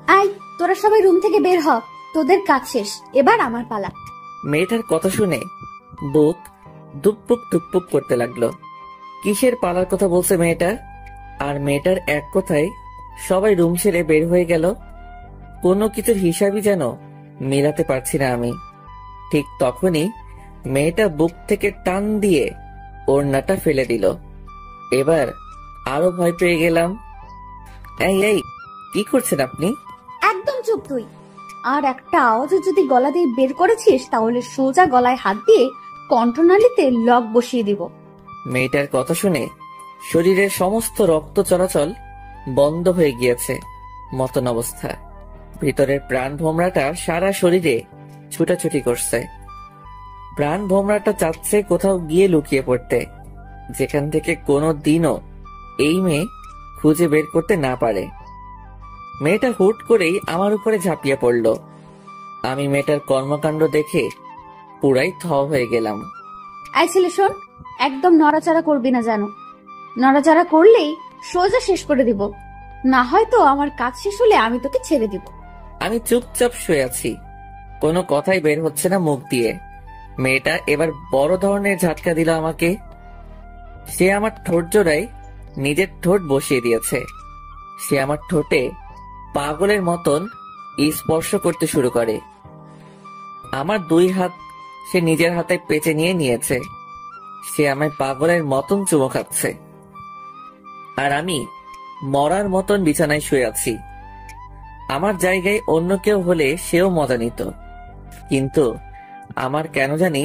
আয়, তোরা সবাই রুম থেকে বের হ। তোদের কাজ শেষ, এবার আমার পালা। মেয়েটার কথা শুনে বুক দুপুপ দুপুপ করতে লাগলো। কিসের পালার কথা বলছে মেয়েটা? আর মেয়েটার এক কথায় সবাই রুম ছেড়ে বের হয়ে গেল। কোনো কিছুর হিসাবই যেন মেলাতে পারছি না আমি। ঠিক তখনই মেয়েটা বুক থেকে টান দিয়ে ওড়নাটা ফেলে দিল। এবার আরো ভয় পেয়ে গেলাম। এই এই, কি করছেন আপনি? একদম চুপ তুই। আর একটা আওয়াজও যদি গলা দিয়ে বের করেছিস তাহলে সোজা গলায় হাত দিয়ে কণ্ঠনালীতে লক বসিয়ে দিব। মেয়েটার কথা শুনে শরীরের সমস্ত রক্ত চলাচল বন্ধ হয়ে গিয়েছে মতন অবস্থা। ভিতরের প্রাণ ভোমরাটা সারা শরীরে ছুটাছুটি করছে। প্রাণ ভোমরাটা চাচ্ছে কোথাও গিয়ে লুকিয়ে পড়তে, যেখান থেকে কোনো দিনও এই মেয়ে খুঁজে বের করতে না পারে। মেয়েটা হুট করেই আমার উপরে ঝাঁপিয়ে পড়ল। আমি মেয়েটার কর্মকাণ্ড দেখে পুরাই থ হয়ে গেলাম। আয় ছেলে শোন, একদম নড়াচড়া করবি না জানো। নড়াচড়া করলেই সোজা শেষ করে দিব, না হয়তো আমার কাজ শেষ হলে আমি তোকে ছেড়ে দিব। আমি চুপচাপ শুয়ে আছি, কোনো কথাই বের হচ্ছে না মুখ দিয়ে। মেয়েটা এবার বড় ধরনের ঝাটকা দিল আমাকে। সে আমার ঠোঁট জোড়ায় নিজের ঠোঁট বসিয়ে দিয়েছে। সে আমার ঠোঁটে পাগলের মতন স্পর্শ করতে শুরু করে। আমার দুই হাত সে নিজের হাতে পেঁচে নিয়ে নিয়েছে। সে আমায় পাগলের মতন চুমো খাচ্ছে, আর আমি মরার মতন বিছানায় শুয়ে আছি। আমার জায়গায় অন্য কেউ হলে সেও মজা নিত, কিন্তু আমার কেন জানি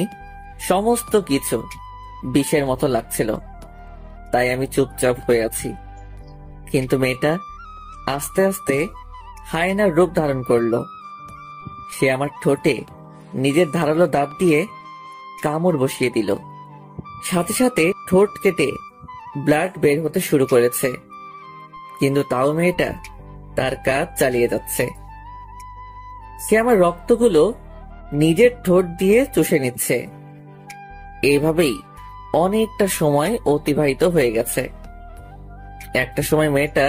সমস্ত কিছু বিষের মতো লাগছিল। তাই আমি চুপচাপ হয়ে আছি। কিন্তু মেয়েটা আস্তে আস্তে হায়নার রূপ ধারণ করলো। সে আমার ঠোঁটে নিজের ধারালো দাঁত দিয়ে কামড় বসিয়ে দিল। সাথে সাথে ঠোঁট কেটে ব্লাড বের হতে শুরু করেছে, কিন্তু তাও মেয়েটা তার কাজ চালিয়ে যাচ্ছে। সে আমার রক্তগুলো নিজের ঠোঁট দিয়ে চুষে নিচ্ছে। এইভাবেই অনেকটা সময় অতিবাহিত হয়ে গেছে। একটা সময় মেয়েটা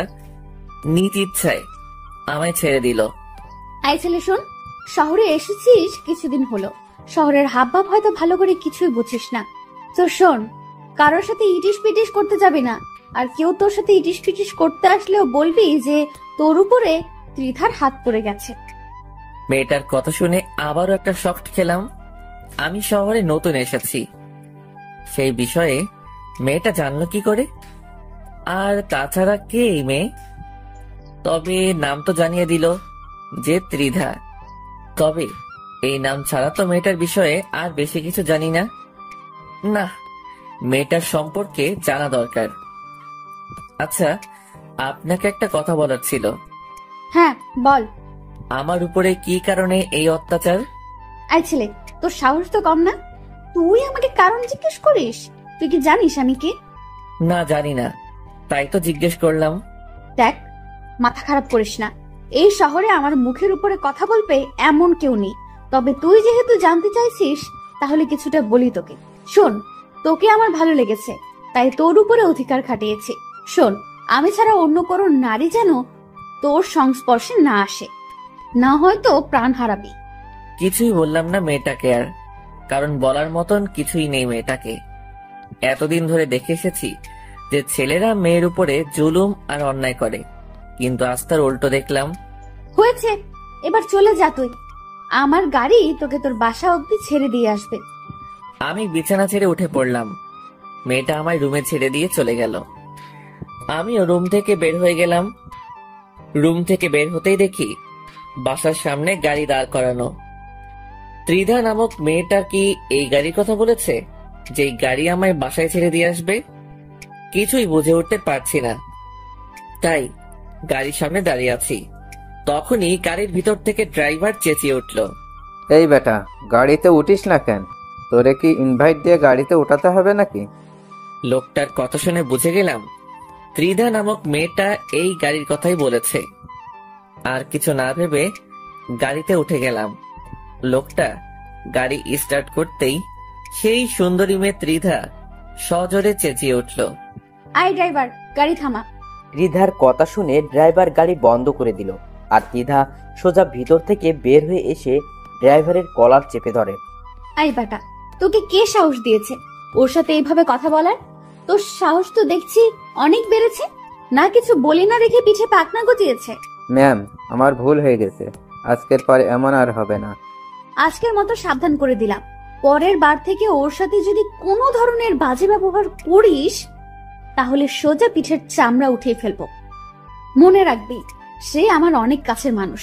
নিজ ইচ্ছায় আমায় ছেড়ে দিল। আয় ছেলে শোন, শহরে এসেছিস কিছুদিন হলো, শহরের হাবভাব হয়তো ভালো করে কিছুই বুঝিস না। তো শোন, কারোর সাথে ইটিস পিটিস করতে যাবি না। আর কেউ তোর সাথে ইটিস পিটিস করতে আসলেও বলবি যে তোর উপরে ত্রিধার হাত পড়ে গেছে। মেয়েটার কথা শুনে আবারও একটা শক্ট খেলাম। আমি শহরে নতুন এসেছি, সেই বিষয়ে মেয়েটা জানলো কি করে? আর তাছাড়া কে এই মেয়ে? তবে নাম তো জানিয়ে দিল যে ত্রিধা। তবে এই নাম ছাড়া তো মেয়েটার বিষয়ে আর বেশি কিছু জানি না। না, মেয়েটার সম্পর্কে জানা দরকার। আচ্ছা, আপনাকে একটা কথা বলার ছিল। হ্যাঁ বল। আমার উপরে কি কারণে এই অত্যাচার? আয় ছেলে, তোর সাহস তো কম না, তুই আমাকে কারণ জিজ্ঞেস করিস? তুই কি জানিস আমি কে? না, জানি না, তাই তো জিজ্ঞেস করলাম। দেখ, মাথা খারাপ করিস না। এই শহরে আমার মুখের উপরে কথা বলবে এমন কেউ নেই। তবে তুই যেহেতু জানতে চাইছিস তাহলে কিছুটা বলি তোকে। শোন, তোকে আমার ভালো লেগেছে, তাই তোর উপরে অধিকার খাটিয়েছি। শোন, আমি ছাড়া অন্য কোনো নারী যেন তোর সংস্পর্শে না আসে, না হয়তো প্রাণ হারাবি। কিছুই বললাম না মেয়েটাকে আর, কারণ বলার মতন কিছুই নেই মেয়েটাকে। এতদিন ধরে দেখে এসেছি যে ছেলেরা মেয়ের উপরে জুলুম আর অন্যায় করে, কিন্তু আজ তার উল্টো দেখলাম। হয়েছে, এবার চলে যা তুই। আমার গাড়ি তোকে তোর বাসা অবধি ছেড়ে দিয়ে আসবে। আমি বিছানা ছেড়ে উঠে পড়লাম। মেয়েটা আমায় রুমে ছেড়ে দিয়ে চলে গেল। আমিও রুম থেকে বের হয়ে গেলাম। রুম থেকে বের হতেই দেখি বাসার সামনে গাড়ি দাঁড় করানো। ত্রিধা নামক মেয়েটা কি এই গাড়ির কথা বলেছে, যেই গাড়ি আমায় বাসায় ছেড়ে দিয়ে আসবে? কিছুই বুঝে উঠতে পারছি না, তাই গাড়ির সামনে দাঁড়িয়ে আছি। তখনই গাড়ির ভিতর থেকে ড্রাইভার চেঁচিয়ে উঠল, এই বেটা, গাড়িতে উঠিস না কেন? তোরে কি ইনভাইট দিয়ে গাড়িতে উঠাতে হবে নাকি? লোকটার কথা শুনে বুঝে গেলাম ত্রিধা নামক মেয়েটা এই গাড়ির কথাই বলেছে। আর কিছু না ভেবে গাড়িতে উঠে গেলাম। লোকটা গাড়ি স্টার্ট করতেই সেই সুন্দরী মেয়ে ত্রিধা সজোরে চেঁচিয়ে উঠল, আয় ড্রাইভার, গাড়ি থামা। ত্রিধার কথা শুনে ড্রাইভার গাড়ি বন্ধ করে দিল। আর দ্বিধা সোজা ভিতর থেকে বের হয়ে এসে ড্রাইভারের কলার চেপে ধরে। আই বাটা, তোকে কে সাহস দিয়েছে ওর সাথে এইভাবে কথা বলার? তোর সাহস তো দেখছি অনেক বেড়েছে। না কিছু বলি না দেখে পিঠে পাকনা গজিয়েছে। ম্যাম, আমার ভুল হয়ে গেছে, আজকের পরে এমন আর হবে না। আজকের মতো সাবধান করে দিলাম, পরের বার থেকে ওর সাথে যদি কোনো ধরনের বাজে ব্যবহার করিস তাহলে সোজা পিঠের চামড়া উঠিয়ে ফেলবো। মনে রাখবি, সে আমার অনেক কাছের মানুষ।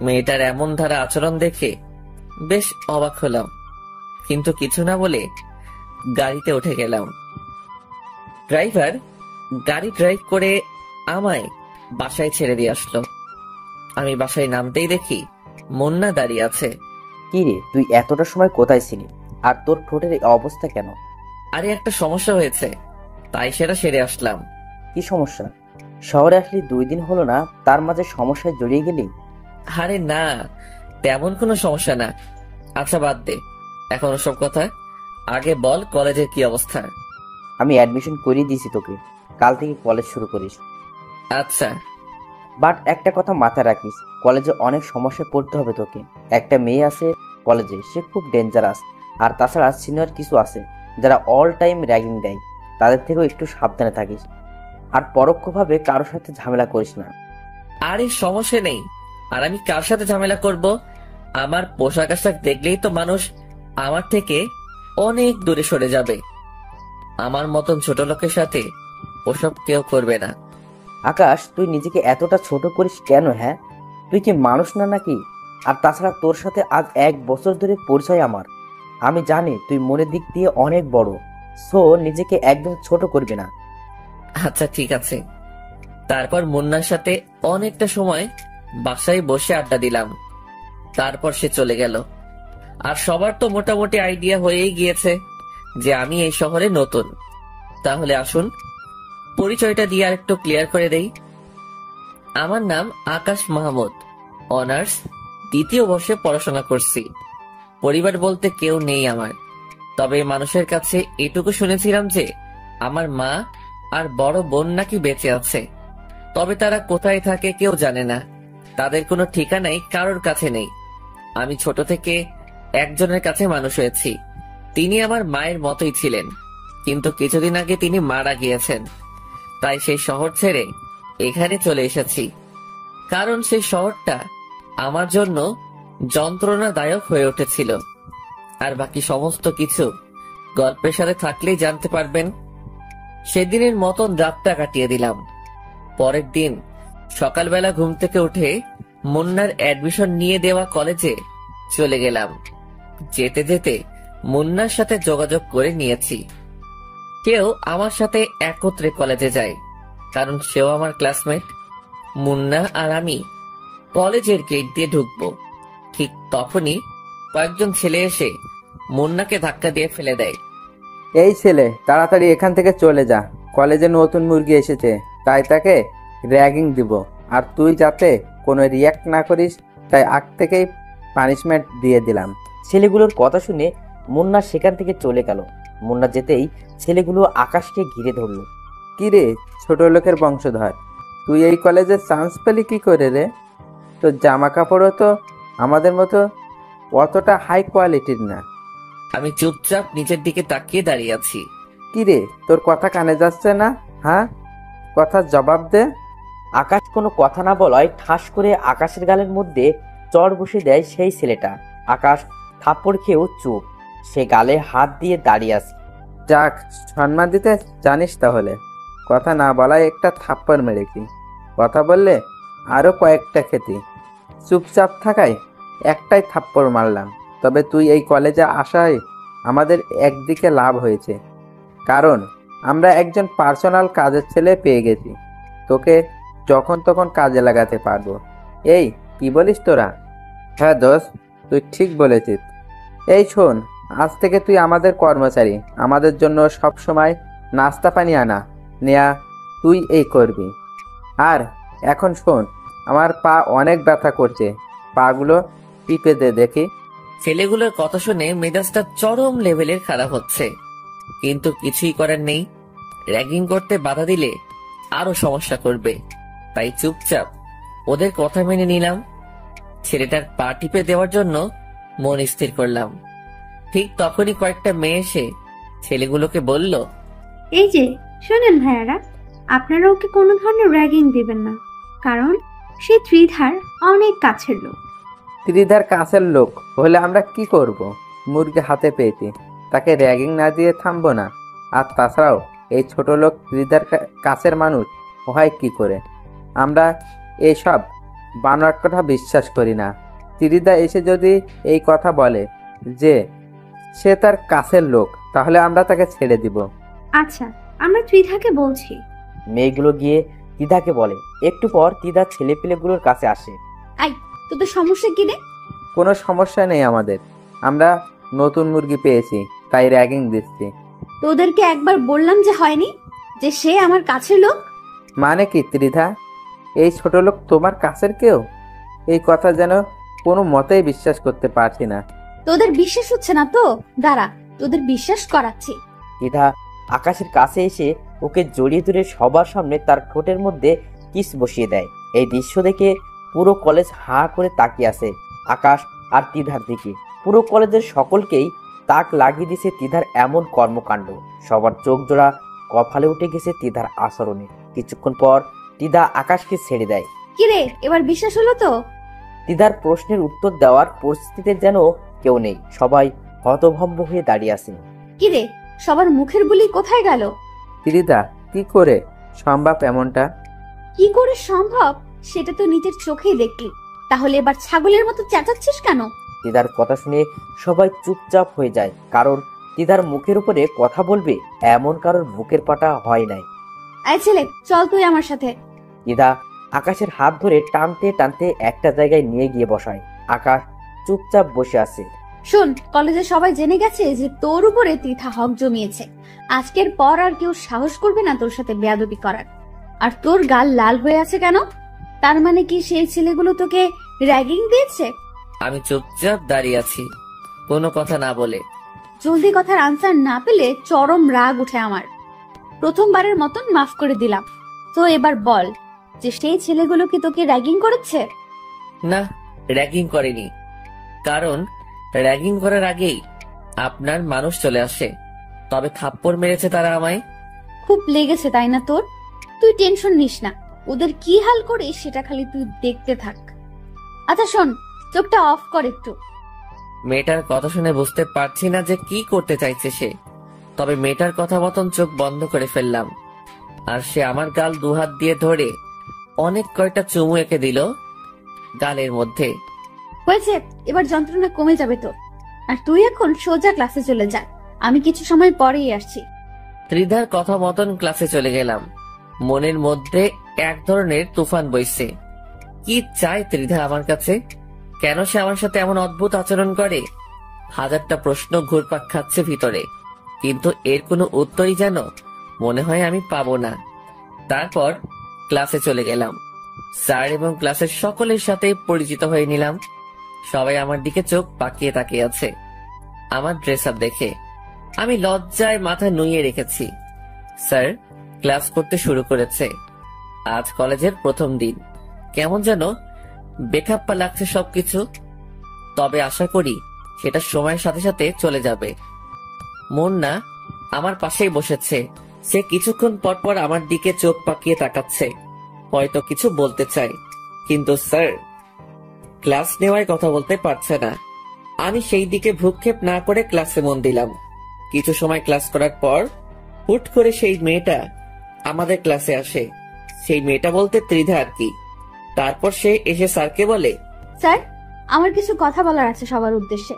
মেয়েটার এমন ধারা আচরণ দেখে বেশ অবাক হলাম, কিন্তু কিছু না বলে গাড়িতে উঠে গেলাম। ড্রাইভার গাড়ি ড্রাইভ করে আমায় বাসায় ছেড়ে দিয়ে আসলো। আমি বাসায় নামতেই দেখি মুন্না দাঁড়িয়ে আছে। কি রে, তুই এতটা সময় কোথায় ছিলি? আর তোর ঠোঁটের এই অবস্থা কেন? আরে একটা সমস্যা হয়েছে, তাই সেটা সেরে আসলাম। কি সমস্যা? শহরে আসলি 2 দিন হলো না, তার মাঝে সমস্যায় জড়িয়ে গেলি? আরে না, তেমন কোনো সমস্যা না। আচ্ছা বাদ দে এখন ওসব কথা, আগে বল কলেজের কি অবস্থা। আমি অ্যাডমিশন করিয়ে দিয়েছি তোকে, কাল থেকে কলেজ শুরু করিস। আচ্ছা, বাট একটা কথা মাথায় রাখিস, কলেজে অনেক সমস্যায় পড়তে হবে তোকে। একটা মেয়ে আছে কলেজে, সে খুব ডেঞ্জারাস। আর তাছাড়া সিনিয়র কিছু আছে যারা অল টাইম র্যাগিং দেয়, তাদের থেকেও একটু সাবধানে থাকিস। আর পরোক্ষভাবে কারোর সাথে ঝামেলা করিস না। আরে সমস্যা নেই, আর আমি কার সাথে ঝামেলা করব? আমার পোশাক আশাক দেখলেই তো মানুষ আমার থেকে অনেক দূরে সরে যাবে। আমার মতন ছোট লোকের সাথে ওসব কেউ করবে না। আকাশ, তুই নিজেকে এতটা ছোট করিস কেন? হ্যাঁ, তুই কি মানুষ না নাকি? আর তাছাড়া তোর সাথে আজ 1 বছর ধরে পরিচয় আমার। আমি জানি তুই মনের দিক দিয়ে অনেক বড়, সো নিজেকে একদম ছোট করবি না। আচ্ছা ঠিক আছে। তারপর মুন্নার সাথে অনেকটা সময় বাসায় বসে আড্ডা দিলাম। তারপর সে চলে গেল। আর সবার তো মোটামুটি আইডিয়া হয়েই গিয়েছে যে আমি এই শহরে নতুন। তাহলে আসুন পরিচয়টা দিয়ে আর একটু ক্লিয়ার করে দেই। আমার নাম আকাশ মাহমুদ, অনার্স 2য় বর্ষে পড়াশোনা করছি। পরিবার বলতে কেউ নেই আমার, তবে মানুষের কাছে এটুকু শুনেছিলাম যে আমার মা আর বড় বোন নাকি বেঁচে আছে, তবে তারা কোথায় থাকে কেউ জানে না। তাদের কোনো ঠিকানাই কারোর কাছে নেই। আমি ছোট থেকে একজনের কাছে মানুষ হয়েছি। তিনি আমার মায়ের মতোই ছিলেন, কিন্তু কিছুদিন আগে তিনি মারা গিয়েছেন। তাই সেই শহর ছেড়ে এখানে চলে এসেছি, কারণ সেই শহরটা আমার জন্য যন্ত্রণাদায়ক হয়ে উঠেছিল। আর বাকি সমস্ত কিছু গল্পের সাথে থাকলেই জানতে পারবেন। সেদিনের মতন রাতটা কাটিয়ে দিলাম। পরের দিন সকালবেলা ঘুম থেকে উঠে মুন্নার অ্যাডমিশন নিয়ে দেওয়া কলেজে চলে গেলাম। যেতে যেতে মুন্নার সাথে যোগাযোগ করে নিয়েছি। কেউ আমার সাথে একত্রে কলেজে যায়, কারণ সেও আমার ক্লাসমেট। মুন্না আর আমি কলেজের গেট দিয়ে ঢুকবো, ঠিক তখনই কয়েকজন ছেলে এসে মুন্নাকে ধাক্কা দিয়ে ফেলে দেয়। এই ছেলে, তাড়াতাড়ি এখান থেকে চলে যা, কলেজে নতুন মুরগি এসেছে, তাই তাকে র্যাগিং দিব। আর তুই যাতে কোনো রিয়াক্ট না করিস, তাই আগ থেকেই পানিশমেন্ট দিয়ে দিলাম। ছেলেগুলোর কথা শুনে মুন্না সেখান থেকে চলে গেল। মুন্না যেতেই ছেলেগুলো আকাশকে ঘিরে ধরলো। কি রে ছোট লোকের বংশধর, তুই এই কলেজে চান্স পেলি কি করে রে? তোর জামা কাপড়ও তো আমাদের মতো অতটা হাই কোয়ালিটির না। আমি চুপচাপ নিচের দিকে তাকিয়ে দাঁড়িয়ে আছি। কি রে, তোর কথা কানে যাচ্ছে না? হ্যাঁ, কথার জবাব দে। আকাশ কোনো কথা না বলায় ঠাস করে আকাশের গালের মধ্যে চড় বসে দেয় সেই ছেলেটা। আকাশ থাপ্পড় খেয়েও চুপ, সে গালে হাত দিয়ে দাঁড়িয়ে আছে। যাক, সম্মান দিতে জানিস তাহলে। কথা না বলায় একটা থাপ্পড় মেরেছি, কথা বললে আরো কয়েকটা খেতি। চুপচাপ থাকায় একটাই থাপ্পড় মারলাম। তবে তুই এই কলেজে আসায় আমাদের একদিকে লাভ হয়েছে, কারণ আমরা একজন পার্সোনাল কাজের ছেলে পেয়ে গেছি। তোকে যখন তখন কাজে লাগাতে পারবো। এই কি বলিস তোরা? হ্যাঁ দোস্ত, তুই ঠিক বলেছিস। এই শোন, আজ থেকে তুই আমাদের কর্মচারী। আমাদের জন্য সব সময় নাস্তা পানি আনা নেয়া তুই এই করবি। আর এখন শোন, আমার পা অনেক ব্যথা করছে, পাগুলো টিপে দে দেখি। ছেলেগুলোর কথা শুনে মেজাজটা চরম লেভেলের খারাপ হচ্ছে, কিন্তু কিছুই করার নেই। র্যাগিং করতে বাধা দিলে আরো সমস্যা করবে, তাই চুপচাপ ওদের কথা মেনে নিলাম। ছেলেটার পা টিপে দেওয়ার জন্য মন স্থির করলাম। ঠিক তখনই কয়েকটা মেয়ে এসে ছেলেগুলোকে বলল, এই যে শোনেন ভাইয়ারা, আপনারা ওকে কোনো ধরনের র্যাগিং দিবেন না, কারণ সে ত্রিধার অনেক কাছের লোক। ত্রিধার কাছের লোক হলে আমরা কি করব? মুরগি হাতে পেয়েছি, তাকে র্যাগিং না দিয়ে থামবো না? আর তাছাড়াও এই ছোট লোক ত্রিধার কাছের মানুষ হয় কি করে? আমরা এইসব বানোয়াট কথা বিশ্বাস করি না। ত্রিধা এসে যদি এই কথা বলে যে সে তার কাছের লোক, তাহলে আমরা তাকে ছেড়ে দিব। আচ্ছা, আমরা ত্রিধাকে বলছি। মেয়েগুলো গিয়ে তিধাকে বলে। একটু পর তিধা ছেলেপিলেগুলোর কাছে আসে। আই, তোদের সমস্যা কি রে? কোনো সমস্যা নেই আমাদের, আমরা নতুন মুরগি পেয়েছি তাই র্যাগিং দিচ্ছি। তোদেরকে একবার বললাম যে হয়নি, যে সে আমার কাছের লোক। মানে কি ত্রিধা, এই ছোট লোক তোমার কাছের কেউ? এই কথা যেন কোনো মতেই বিশ্বাস করতে পারছি না। তোদের বিশ্বাস হচ্ছে না তো? দাঁড়া, তোদের বিশ্বাস করাচ্ছি। তিধা আকাশের কাছে এসে ওকে জড়িয়ে ধরে সবার সামনে তার ঠোঁটের মধ্যে কিস বসিয়ে দেয়। এই দৃশ্য দেখে পুরো কলেজ হাঁ করে তাকিয়ে আছে আকাশ আর তিধার দিকে। পুরো কলেজের সকলকেই তাক লাগিয়ে দিয়েছে তিধার এমন কর্মকাণ্ড। সবার চোখ জোড়া কপালে উঠে গেছে তিধার আচরণে। কিছুক্ষণ পর তিধা আকাশকে ছেড়ে দেয়। কিরে, এবার বিশ্বাস হলো তো? তিধার প্রশ্নের উত্তর দেওয়ার পরিস্থিতিতে যেন কেউ নেই, সবাই হতভম্ব হয়ে দাঁড়িয়ে আছে। কিরে, সবার মুখের বুলি কোথায় গেল? ত্রিধা, কি করে সম্ভব এমনটা? কি করে সম্ভব সেটা তো নিজের চোখেই দেখলি, তাহলে এবার ছাগলের মতো চেঁচাচ্ছিস কেন? তিধার কথা শুনে সবাই চুপচাপ হয়ে যায়, কারণ তিধার মুখের উপরে কথা বলবে এমন কারোর বুকের পাটা হয় নাই। আয় ছেলে, চল তুই আমার সাথে। তিধা আকাশের হাত ধরে টানতে টানতে একটা জায়গায় নিয়ে গিয়ে বসায়। আকাশ চুপচাপ বসে আছে। শোন, কলেজে সবাই জেনে গেছে যে তোর উপরে তীর্থা হক জমিয়েছে। আজকের পর আর কেউ সাহস করবে না তোর সাথে বেয়াদবি করার। আর তোর গাল লাল হয়ে আছে কেন? তার মানে কি সেই ছেলেগুলো তোকে র্যাগিং দিয়েছে? আমি চুপচাপ দাঁড়িয়ে আছি, কোনো কথা না বলে। জলদি কথার আনসার না পেলে চরম রাগ উঠে আমার। প্রথমবারের মতন মাফ করে দিলাম, তো এবার বল যে সেই ছেলেগুলো কি তোকে র্যাগিং করেছে? না, র্যাগিং করেনি, কারণ র্যাগিং করার আগেই আপনার মানুষ চলে আসে। তবে থাপ্পড় মেরেছে তারা আমায়। খুব লেগেছে তাই না তোর? তুই টেনশন নিস না, ওদের কি হাল করিস সেটা খালি তুই দেখতে থাক। আচ্ছা শোন, চোখটা অফ কর একটু। মেয়েটার কথা শুনে বুঝতে পারছি না যে কি করতে চাইছে সে, তবে মেয়েটার কথা মতন চোখ বন্ধ করে ফেললাম। আর সে আমার গাল দুহাত দিয়ে ধরে অনেক কয়টা চুমু এঁকে দিল গালের মধ্যে। হয়েছে, এবার যন্ত্রণা কমে যাবে তো। আর তুই এখন সোজা ক্লাসে চলে যা, আমি কিছু সময় পরেই আসছি। ত্রিধার কথা মতন ক্লাসে চলে গেলাম। মনের মধ্যে এক ধরনের তুফান বইছে। কি চায় ত্রিধা আমার কাছে? কেন সে আমার সাথে এমন অদ্ভুত আচরণ করে? হাজারটা প্রশ্ন ঘুরপাক খাচ্ছে ভিতরে, কিন্তু এর কোনো উত্তরই যেন মনে হয় আমি পাবো না। তারপর ক্লাসে চলে গেলাম। স্যার এবং ক্লাসের সকলের সাথে পরিচিত হয়ে নিলাম। সবাই আমার দিকে চোখ পাকিয়ে তাকিয়ে আছে আমার ড্রেস আপ দেখে। আমি লজ্জায় মাথা নুইয়ে রেখেছি। স্যার ক্লাস করতে শুরু করেছে। আজ কলেজের প্রথম দিন, কেমন যেন বেখাপ্পা লাগছে সবকিছু। তবে আশা করি সেটা সময়ের সাথে সাথে চলে যাবে। মুন্না আমার পাশেই বসেছে। সে কিছুক্ষণ পর পর আমার দিকে চোখ পাকিয়ে তাকাচ্ছে, হয়তো কিছু বলতে চায়, কিন্তু স্যার ক্লাস নেওয়ায় কথা বলতে পারছে না। আমি সেই দিকে ভ্রুক্ষেপ না করে ক্লাসে মন দিলাম। কিছু সময় ক্লাস করার পর হুট করে সেই মেয়েটা আমাদের ক্লাসে আসে। সেই মেয়েটা বলতে ত্রিধা আর কি। তারপর সে এসে স্যারকে বলে, স্যার, আমার কিছু কথা বলার আছে সবার উদ্দেশ্যে।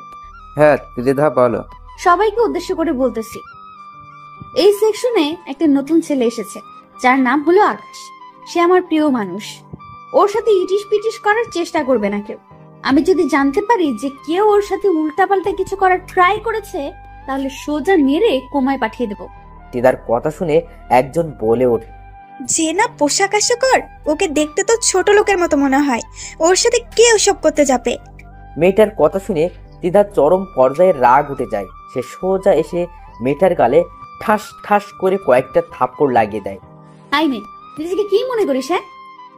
হ্যাঁ ত্রিধা, বলো। সবাইকে উদ্দেশ্য করে বলতেছি। এই সেকশনে একটা নতুন ছেলে এসেছে, যার নাম হলো আকাশ। সে আমার প্রিয় মানুষ। ওর সাথে ইটিস পিটিস করার চেষ্টা করবে না কেউ। আমি যদি জানতে পারি যে কেউ ওর সাথে উল্টাপাল্টা কিছু করার ট্রাই করেছে, তাহলে সোজা মেরে কোমায় পাঠিয়ে দেবো। তিধার কথা শুনে একজন বলে ওঠে, যে না পোশাক আশাকর, ওকে দেখতে তো ছোট লোকের মতো মনে হয়। ওর সাথে কে ওসব করতে যাবে? মেয়েটার কথা শুনে তিধার চরম পর্যায়ে রাগ উঠে যায়। সে সোজা এসে মেয়েটার গালে ঠাস ঠাস করে কয়েকটা থাপ্পড় লাগিয়ে দেয়। তাই মেয়ে, নিজেকে কি মনে করিস? হ্যাঁ,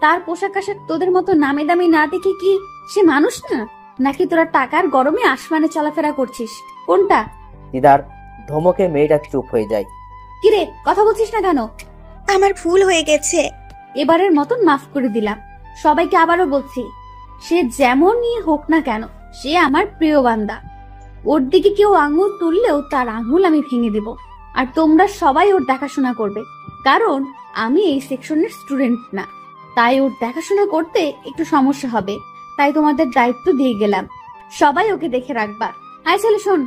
তার পোশাক আশাক তোদের মতো নামি দামি না দেখে কি সে মানুষ না? নাকি তোরা টাকার গরমে আসমানে চলাফেরা করছিস? কোনটা? দিদার ধমকে মেয়েটা চুপ হয়ে যায়। কিরে, কথা বলছিস না কেন? আমার ভুল হয়ে গেছে। এবারের মতন মাফ করে দিলাম। সবাইকে আবারও বলছি, সে যেমনই হোক না কেন, সে আমার প্রিয় বান্দা। ওর দিকে কেউ আঙুল তুললেও তার আঙুল আমি ভেঙে দেব। আর তোমরা সবাই ওর দেখাশোনা করবে, কারণ আমি এই সেকশনের স্টুডেন্ট না। তাই ওর দেখাশোনা করতে একটু সমস্যা হবে, তাই তোমাদের দায়িত্ব দিয়ে গেলাম। সবাই ওকে দেখে রাখবা। আয় ছেলে শোন,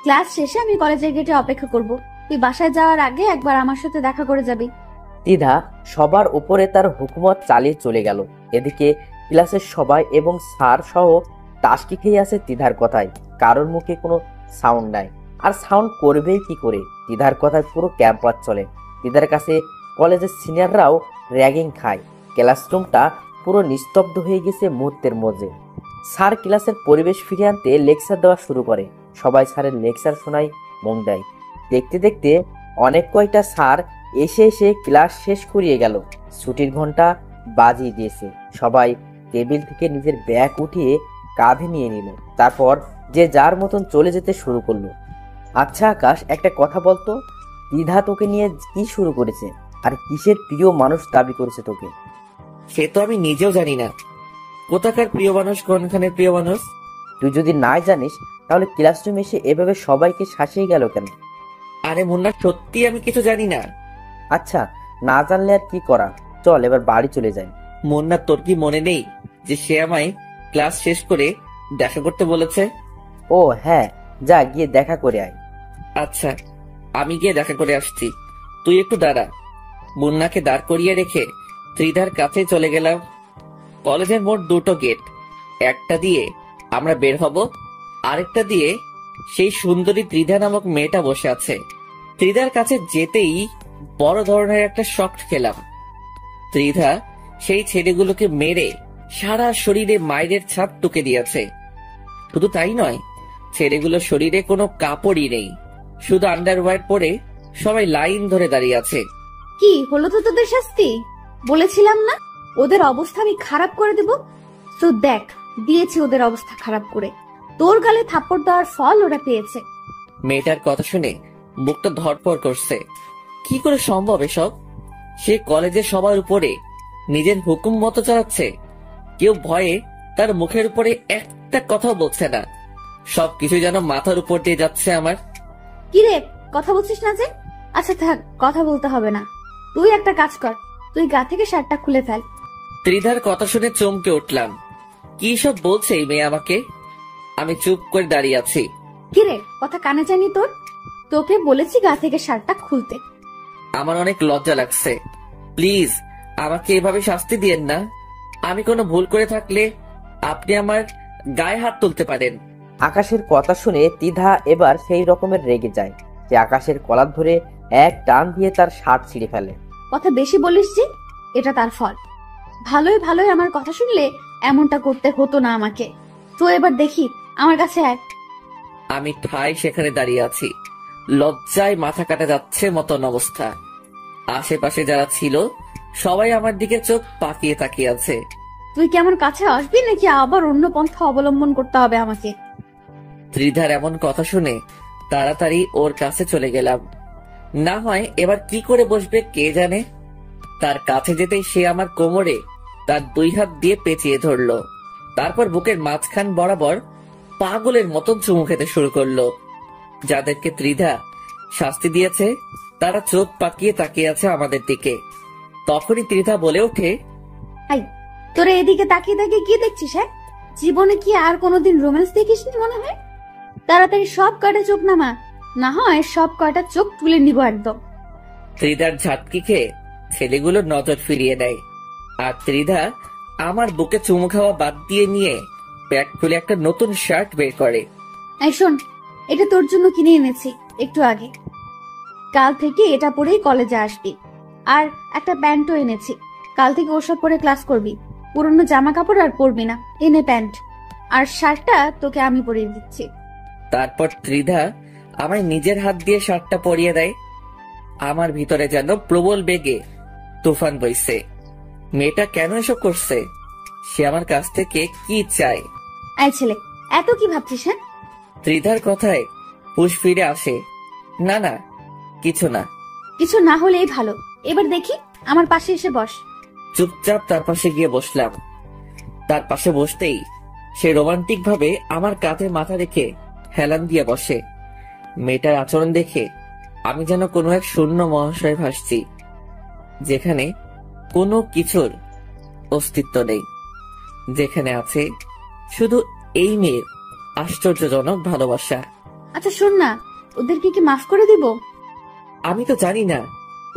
ক্লাস শেষে আমি কলেজের গেটে অপেক্ষা করব। তুই বাসায় যাওয়ার আগে একবার আমার সাথে দেখা করে যাবি। তিধা সবার উপরে তার হুকুমত চালিয়ে চলে গেল। এদিকে ক্লাসের সবাই এবং স্যার সহ টাস্কি খেয়ে আছে তিধার কথায়। কারোর মুখে কোনো সাউন্ড নাই, আর সাউন্ড করবেই কি করে? তিধার কথায় পুরো ক্যাম্পাস চলে। তিধার কাছে কলেজের সিনিয়ররাও র্যাগিং খায়। ক্লাসরুমটা পুরো নিস্তব্ধ হয়ে গেছে মুহূর্তের মধ্যে। স্যার ক্লাসের পরিবেশ ফিরিয়ে আনতে লেকচার দেওয়া শুরু করে। সবাই স্যারের লেকচার শোনায় মন দেয়। দেখতে দেখতে অনেক কয়টা স্যার এসে এসে ক্লাস শেষ করিয়ে গেল। ছুটির ঘন্টা বাজিয়ে দিয়েছে। সবাই টেবিল থেকে নিজের ব্যাগ উঠিয়ে কাঁধে নিয়ে নিল। তারপর যে যার মতন চলে যেতে শুরু করলো। আচ্ছা আকাশ, একটা কথা বলতো, দ্বিধা তোকে নিয়ে কি শুরু করেছে? আর কিসের প্রিয় মানুষ দাবি করেছে তোকে? সে তো আমি নিজেও জানি না কোথাকার প্রিয় মানুষ, কোনখানের প্রিয় মানুষ। তুই যদি নাই জানিস তাহলে ক্লাসরুমে এসে এভাবে সবাইকে শাসিয়ে গেল কেন? আরে মুন্না, সত্যি আমি কিছু জানি না। আচ্ছা, না জানলে আর কি করা, চল এবার বাড়ি চলে যাই। মুন্না, তোর কি মনে নেই যে সে আমায় ক্লাস শেষ করে দেখা করতে বলেছে? ও হ্যাঁ, যা গিয়ে দেখা করে আয়। আচ্ছা, আমি গিয়ে দেখা করে আসছি, তুই একটু দাঁড়া। মুন্নাকে দাঁড় করিয়ে রেখে ত্রিধার কাছে চলে গেলাম। কলেজের মোট দুটো গেট, একটা দিয়ে আমরা বের হব, আরেকটা দিয়ে সেই সুন্দরী ত্রিধা নামক মেয়েটা বসে আছে। ত্রিধার কাছে যেতেই বড় ধরনের একটা শক খেলাম। ত্রিধা সেই ছেলেগুলোকে মেরে সারা শরীরে মায়ের ছাপ টুকে দিয়েছে। শুধু তাই নয়, ছেলেগুলোর শরীরে কোনো কাপড়ই নেই, শুধু আন্ডারওয়্যার পরে সবাই লাইন ধরে দাঁড়িয়ে আছে। কি হলো তো তোদের শাস্তি? বলেছিলাম না ওদের অবস্থা আমি খারাপ করে দেব? তো দেখ, দিয়েছি ওদের অবস্থা খারাপ করে। তোর গালে থাপ্পড় দেওয়ার ফল ওরা পেয়েছে। মেয়েটার কথা শুনে বুকটা ধড়ফড় করছে। কি করে সম্ভব এসব? সে কলেজের সবার উপরে নিজের হুকুম মতো চালাচ্ছে। কেউ ভয়ে তার মুখের উপরে একটা কথাও বলছে না। সবকিছু যেন মাথার উপর দিয়ে যাচ্ছে আমার। কিরে, কথা বলছিস না যে? আচ্ছা থাক, কথা বলতে হবে না। তুই একটা কাজ কর, তুই গা থেকে শার্টটা খুলে ফেল। ত্রিধার কথা শুনে চমকে উঠলাম। কি সব বলছে এই মেয়ে আমাকে? আমি চুপ করে দাঁড়িয়ে আছি। কিরে, কথা কানে জানি তোর? তোকে বলেছি গা থেকে শার্টটা খুলতে। আমার অনেক লজ্জা লাগছে, প্লিজ আমাকে এভাবে শাস্তি দিয়েন না। আমি কোনো ভুল করে থাকলে আপনি আমার গায়ে হাত তুলতে পারেন। আকাশের কথা শুনে তিধা এবার সেই রকমের রেগে যায়। সে আকাশের কলার ধরে এক টান দিয়ে তার শার্ট ছিঁড়ে ফেলে। কথা বেশি বলিস যে, এটা তার ফল। ভালোই ভালোই আমার কথা শুনলে এমনটা করতে হতো না আমাকে। তো এবার দেখি, আমার কাছে এক। আমি ঠাই সেখানে দাঁড়িয়ে আছি, লজ্জায় মাথা কাটা যাচ্ছে মতন অবস্থা। আশেপাশে যারা ছিল সবাই আমার দিকে চোখ পাকিয়ে তাকিয়ে আছে। তুই কি আমার কাছে আসবি নাকি আবার অন্য পন্থা অবলম্বন করতে হবে আমাকে? ত্রিধার এমন কথা শুনে তাড়াতাড়ি ওর কাছে চলে গেলাম। না হয় এবার কি করে বসবে কে জানে। তার কাছে যেতেই সে আমার কোমরে তার দুই হাত দিয়ে পেঁচিয়ে ধরলো। তারপর বুকের মাঝখান বরাবর পাগলের মতন চুমু খেতে শুরু করলো। যাদেরকে ত্রিধা শাস্তি দিয়েছে তারা চোখ পাকিয়ে তাকিয়ে আছে আমাদের দিকে। তখনই ত্রিধা বলে ওঠে, আই, তোরা এদিকে তাকিয়ে তাকিয়ে কি দেখছিস? হ্যাঁ, জীবনে কি আর কোনোদিন রোম্যান্স দেখিসনি মনে হয়? তাড়াতাড়ি সব কয়টা চোখ নামা, না হয় সব কয়টা চোখ তুলে নিব একদম। ত্রিধার ঝাটকি খেয়ে ছেলেগুলো নজর ফিরিয়ে দেয়। আর ত্রিধা আমার বুকে চুমু খাওয়া বাদ দিয়ে নিয়ে ব্যাগ খুলে একটা নতুন শার্ট বের করে। এই শোন, এটা তোর জন্য কিনে এনেছি একটু আগে। কাল থেকে এটা পরেই কলেজে আসবি। আর একটা প্যান্টও এনেছি, কাল থেকে ওসব পরে ক্লাস করবি। পুরনো জামা কাপড় আর পরবি না, এনে প্যান্ট। আর শার্টটা তোকে আমি পরিয়ে দিচ্ছি। তারপর ত্রিধা আমায় নিজের হাত দিয়ে শার্টটা পরিয়ে দেয়। আমার ভিতরে যেন প্রবল বেগে তুফান বইছে। মেয়েটা কেন এসব করছে? সে আমার কাছ থেকে কি চায়? এই ছেলে, এত কি ভাবছিস? হ্যাঁ, ত্রিধার কথায় হুঁশ ফিরে আসে। না না, কিছু না। কিছু না হলেই ভালো। এবার দেখি, আমার পাশে এসে বস। চুপচাপ তার পাশে গিয়ে বসলাম। তার পাশে বসতেই সে রোমান্টিক ভাবে আমার কাঁধে মাথা রেখে হেলান দিয়ে বসে। মেয়েটার আচরণ দেখে আমি যেন কোনো এক শূন্য মহাশয়ে ভাসছি, যেখানে কোনো কিছুর অস্তিত্ব নেই, যেখানে আছে শুধু এই মেয়ের আশ্চর্যজনক ভালোবাসা। আচ্ছা শোন না, ওদেরকে কি মাফ করে দিব? আমি তো জানি না,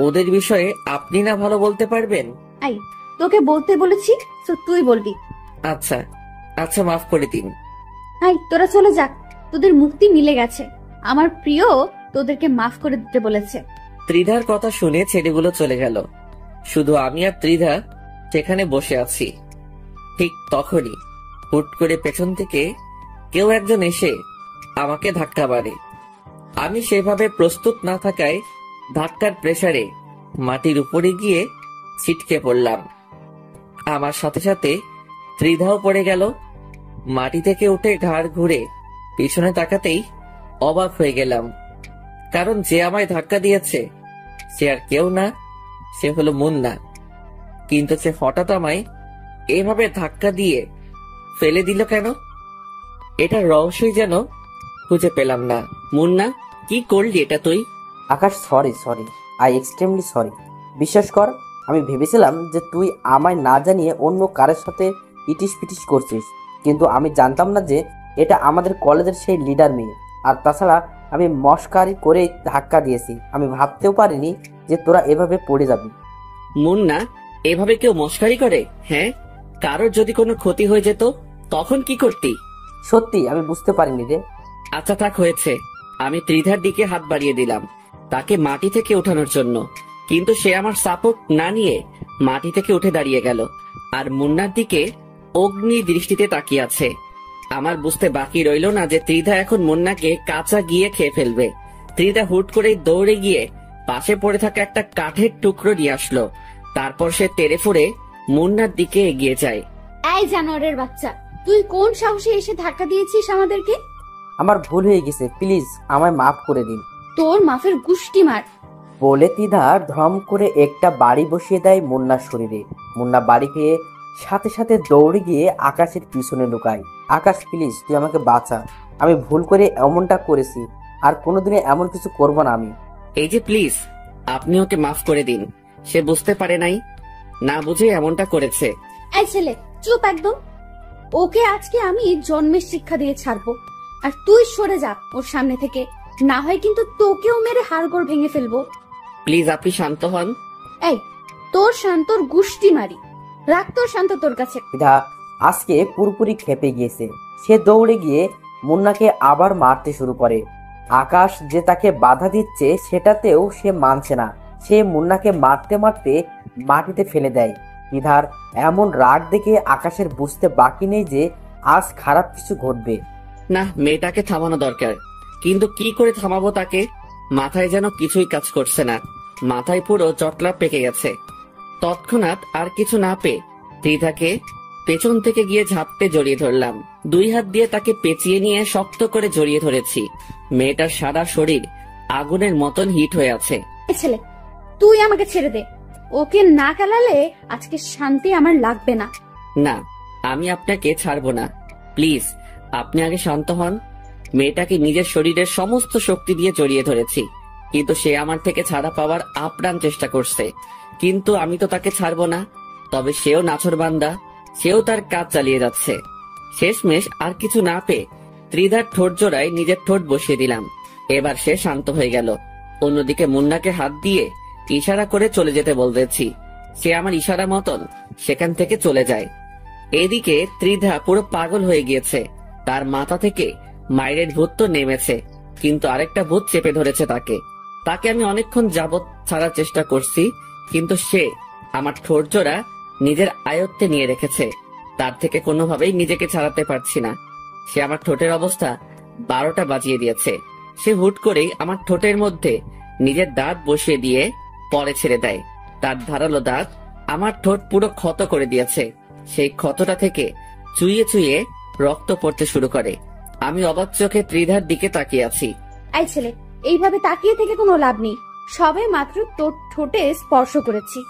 ওদের বিষয়ে আপনি না ভালো বলতে পারবেন। এই, তোকে বলতে বলেছি, তো তুই বলবি। আচ্ছা আচ্ছা, মাফ করে দিন। এই, তোরা চলে যাক, তোদের মুক্তি মিলে গেছে। আমার প্রিয় তোদেরকে মাফ করে দিতে বলেছে। ত্রিধার কথা শুনে ছেলেগুলো চলে গেল। শুধু আমি আর ত্রিধা সেখানে বসে আছি। ঠিক তখনই হুট করে পেছন থেকে কেউ একজন এসে আমাকে ধাক্কা মারে। আমি সেভাবে প্রস্তুত না থাকায় ধাক্কার প্রেসারে মাটির উপরে গিয়ে ছিটকে পড়লাম। আমার সাথে সাথে ত্রিধাও পড়ে গেল। মাটি থেকে উঠে ঘাড় ঘুরে পিছনে তাকাতেই অবাক হয়ে গেলাম, কারণ যে আমায় ধাক্কা দিয়েছে সে আর কেউ না, সে হলো মুন্না। কিন্তু সে হঠাৎ আমায় এভাবে ধাক্কা দিয়ে ফেলে দিল কেন? এটা রহস্যই যেন খুঁজে পেলাম না। মুন্না, কি করলি এটা তুই? আকাশ, সরি, আই এক্সট্রিমলি সরি। বিশ্বাস কর, আমি ভেবেছিলাম যে তুই আমায় না জানিয়ে অন্য কারোর সাথে ইটিস পিটিস করছিস, কিন্তু আমি জানতাম না যে এটা আমাদের কলেজের সেই লিডার মেয়ে। আর তাছাড়া আমি মস্কারি করে ধাক্কা দিয়েছি, আমি ভাবতেও পারিনি যে তোরা এভাবে পড়ে যাবি। মুন্না, এভাবে কেউ মস্কারি করে? হ্যাঁ, কারোর যদি কোনো ক্ষতি হয়ে যেত তখন কি করতি? সত্যি আমি বুঝতে পারিনি রে। আচ্ছা থাক, হয়েছে। আমি ত্রিধার দিকে হাত বাড়িয়ে দিলাম তাকে মাটি থেকে ওঠানোর জন্য, কিন্তু সে আমার সাপোর্ট না নিয়ে মাটি থেকে উঠে দাঁড়িয়ে গেল আর মুন্নার দিকে অগ্নি দৃষ্টিতে তাকিয়ে আছে। আমার বুঝতে বাকি রইল না যে ত্রিধা এখন মুন্নাকে কাঁচা গিয়ে খেয়ে ফেলবে। ত্রিধা হুট করে দৌড়ে গিয়ে পাশে পড়ে থাকা একটা কাঠের টুকরো নিয়ে আসলো। তারপর সে তেড়ে ফুড়ে মুন্নার দিকে এগিয়ে যায়। এই জানোয়ারের বাচ্চা, তুই কোন সাহসে এসে ধাক্কা দিয়েছিস আমাদেরকে? আমার ভুল হয়ে গেছে, প্লিজ আমায় মাফ করে দিন। তোর মাফের গুষ্টি মার। বলে ত্রিধা ধম করে একটা বাড়ি বসিয়ে দেয় মুন্নার শরীরে। মুন্না বাড়ি পেয়ে সাথে সাথে দৌড়ে গিয়ে আকাশের পিছনে লুকায়। আকাশ, প্লিজ তুই আমাকে বাঁচা, আমি ভুল করে এমনটা করেছি, আর কোনোদিনে এমন কিছু করব না আমি। এই যে প্লিজ, আপনি ওকে মাফ করে দিন। সে বুঝতে পারে নাই, না বুঝে এমনটা করেছে। এই ছেলে, চুপ একদম। ওকে আজকে আমি জন্মের শিক্ষা দিয়ে ছাড়বো, আর তুই সরে যা ওর সামনে থেকে, না হয় কিন্তু তোকেও মেরে হাড়গোড় ভেঙে ফেলবো। প্লিজ আপনি শান্ত হন। এই, তোর শান্তর গুষ্টি মারি। রাখ তোর শান্ত তোর কাছে। ত্রিধা আজকে পুরোপুরি খেপে গিয়েছে। সে দৌড়ে গিয়ে মুন্নাকে আবার মারতে শুরু করে। আকাশ যে তাকে বাধা দিচ্ছে সেটাতেও সে মানছে না। সে মুন্নাকে মারতে মারতে মাটিতে ফেলে দেয়। ত্রিধার এমন রাগ দেখে আকাশের বুঝতে বাকি নেই যে আজ খারাপ কিছু ঘটবে। না, মেয়েটাকে থামানো দরকার, কিন্তু কি করে থামাবো তাকে? মাথায় যেন কিছুই কাজ করছে না, মাথায় পুরো জটলা পেকে গেছে। তৎক্ষণাৎ আর কিছু না পেয়ে ত্রিধাকে পেছন থেকে গিয়ে ঝাপটে জড়িয়ে ধরলাম। 2 হাত দিয়ে তাকে পেঁচিয়ে নিয়ে শক্ত করে জড়িয়ে ধরেছি। মেয়েটার সারা শরীর আগুনের মতন হিট হয়ে আছে। এই ছেলে, তুই আমাকে ছেড়ে দে। ওকে না খেলালে আজকে শান্তি আমার লাগবে না। না, আমি আপনাকে ছাড়বো না। প্লিজ আপনি আগে শান্ত হন। মেয়েটাকে নিজের শরীরের সমস্ত শক্তি দিয়ে জড়িয়ে ধরেছি, কিন্তু সে আমার থেকে ছাড়া পাওয়ার আপ্রাণ চেষ্টা করছে, কিন্তু আমি তো তাকে ছাড়বো না। তবে সেও নাছোড়বান্দা, সেও তার কাজ চালিয়ে যাচ্ছে। শেষমেশ আর কিছু না পেয়ে ত্রিধার ঠোঁট জোড়ায় নিজের ঠোঁট বসিয়ে দিলাম। এবার সে শান্ত হয়ে গেল। অন্যদিকে মুন্নাকে হাত দিয়ে ইশারা করে চলে যেতে বলতেছি। সে আমার ইশারা মতন সেখান থেকে চলে যায়। এদিকে ত্রিধা পুরো পাগল হয়ে গিয়েছে। তার মাথা থেকে মায়ের ভূত তো নেমেছে, কিন্তু আরেকটা ভূত চেপে ধরেছে তাকে। তাকে আমি অনেকক্ষণ যাবৎ ছাড়ার চেষ্টা করছি, কিন্তু সে আমার ঠোঁট জোড়া নিজের আয়ত্তে নিয়ে রেখেছে। তার থেকে কোনোভাবেই নিজেকে ছাড়াতে পারছি না। সে আমার ঠোঁটের অবস্থা 12টা বাজিয়ে দিয়েছে। সে হুট করেই আমার ঠোঁটের মধ্যে নিজের দাঁত বসিয়ে দিয়ে পরে ছেড়ে দেয়। তার ধারালো দাঁত আমার ঠোঁট পুরো ক্ষত করে দিয়েছে। সেই ক্ষতটা থেকে চুইয়ে চুইয়ে রক্ত পড়তে শুরু করে। আমি অবাক চোখে ত্রিধার দিকে তাকিয়ে আছি। এই ছেলে, এইভাবে তাকিয়ে থেকে কোনো লাভ নেই। সবে মাত্র তোর ঠোঁটে স্পর্শ করেছি,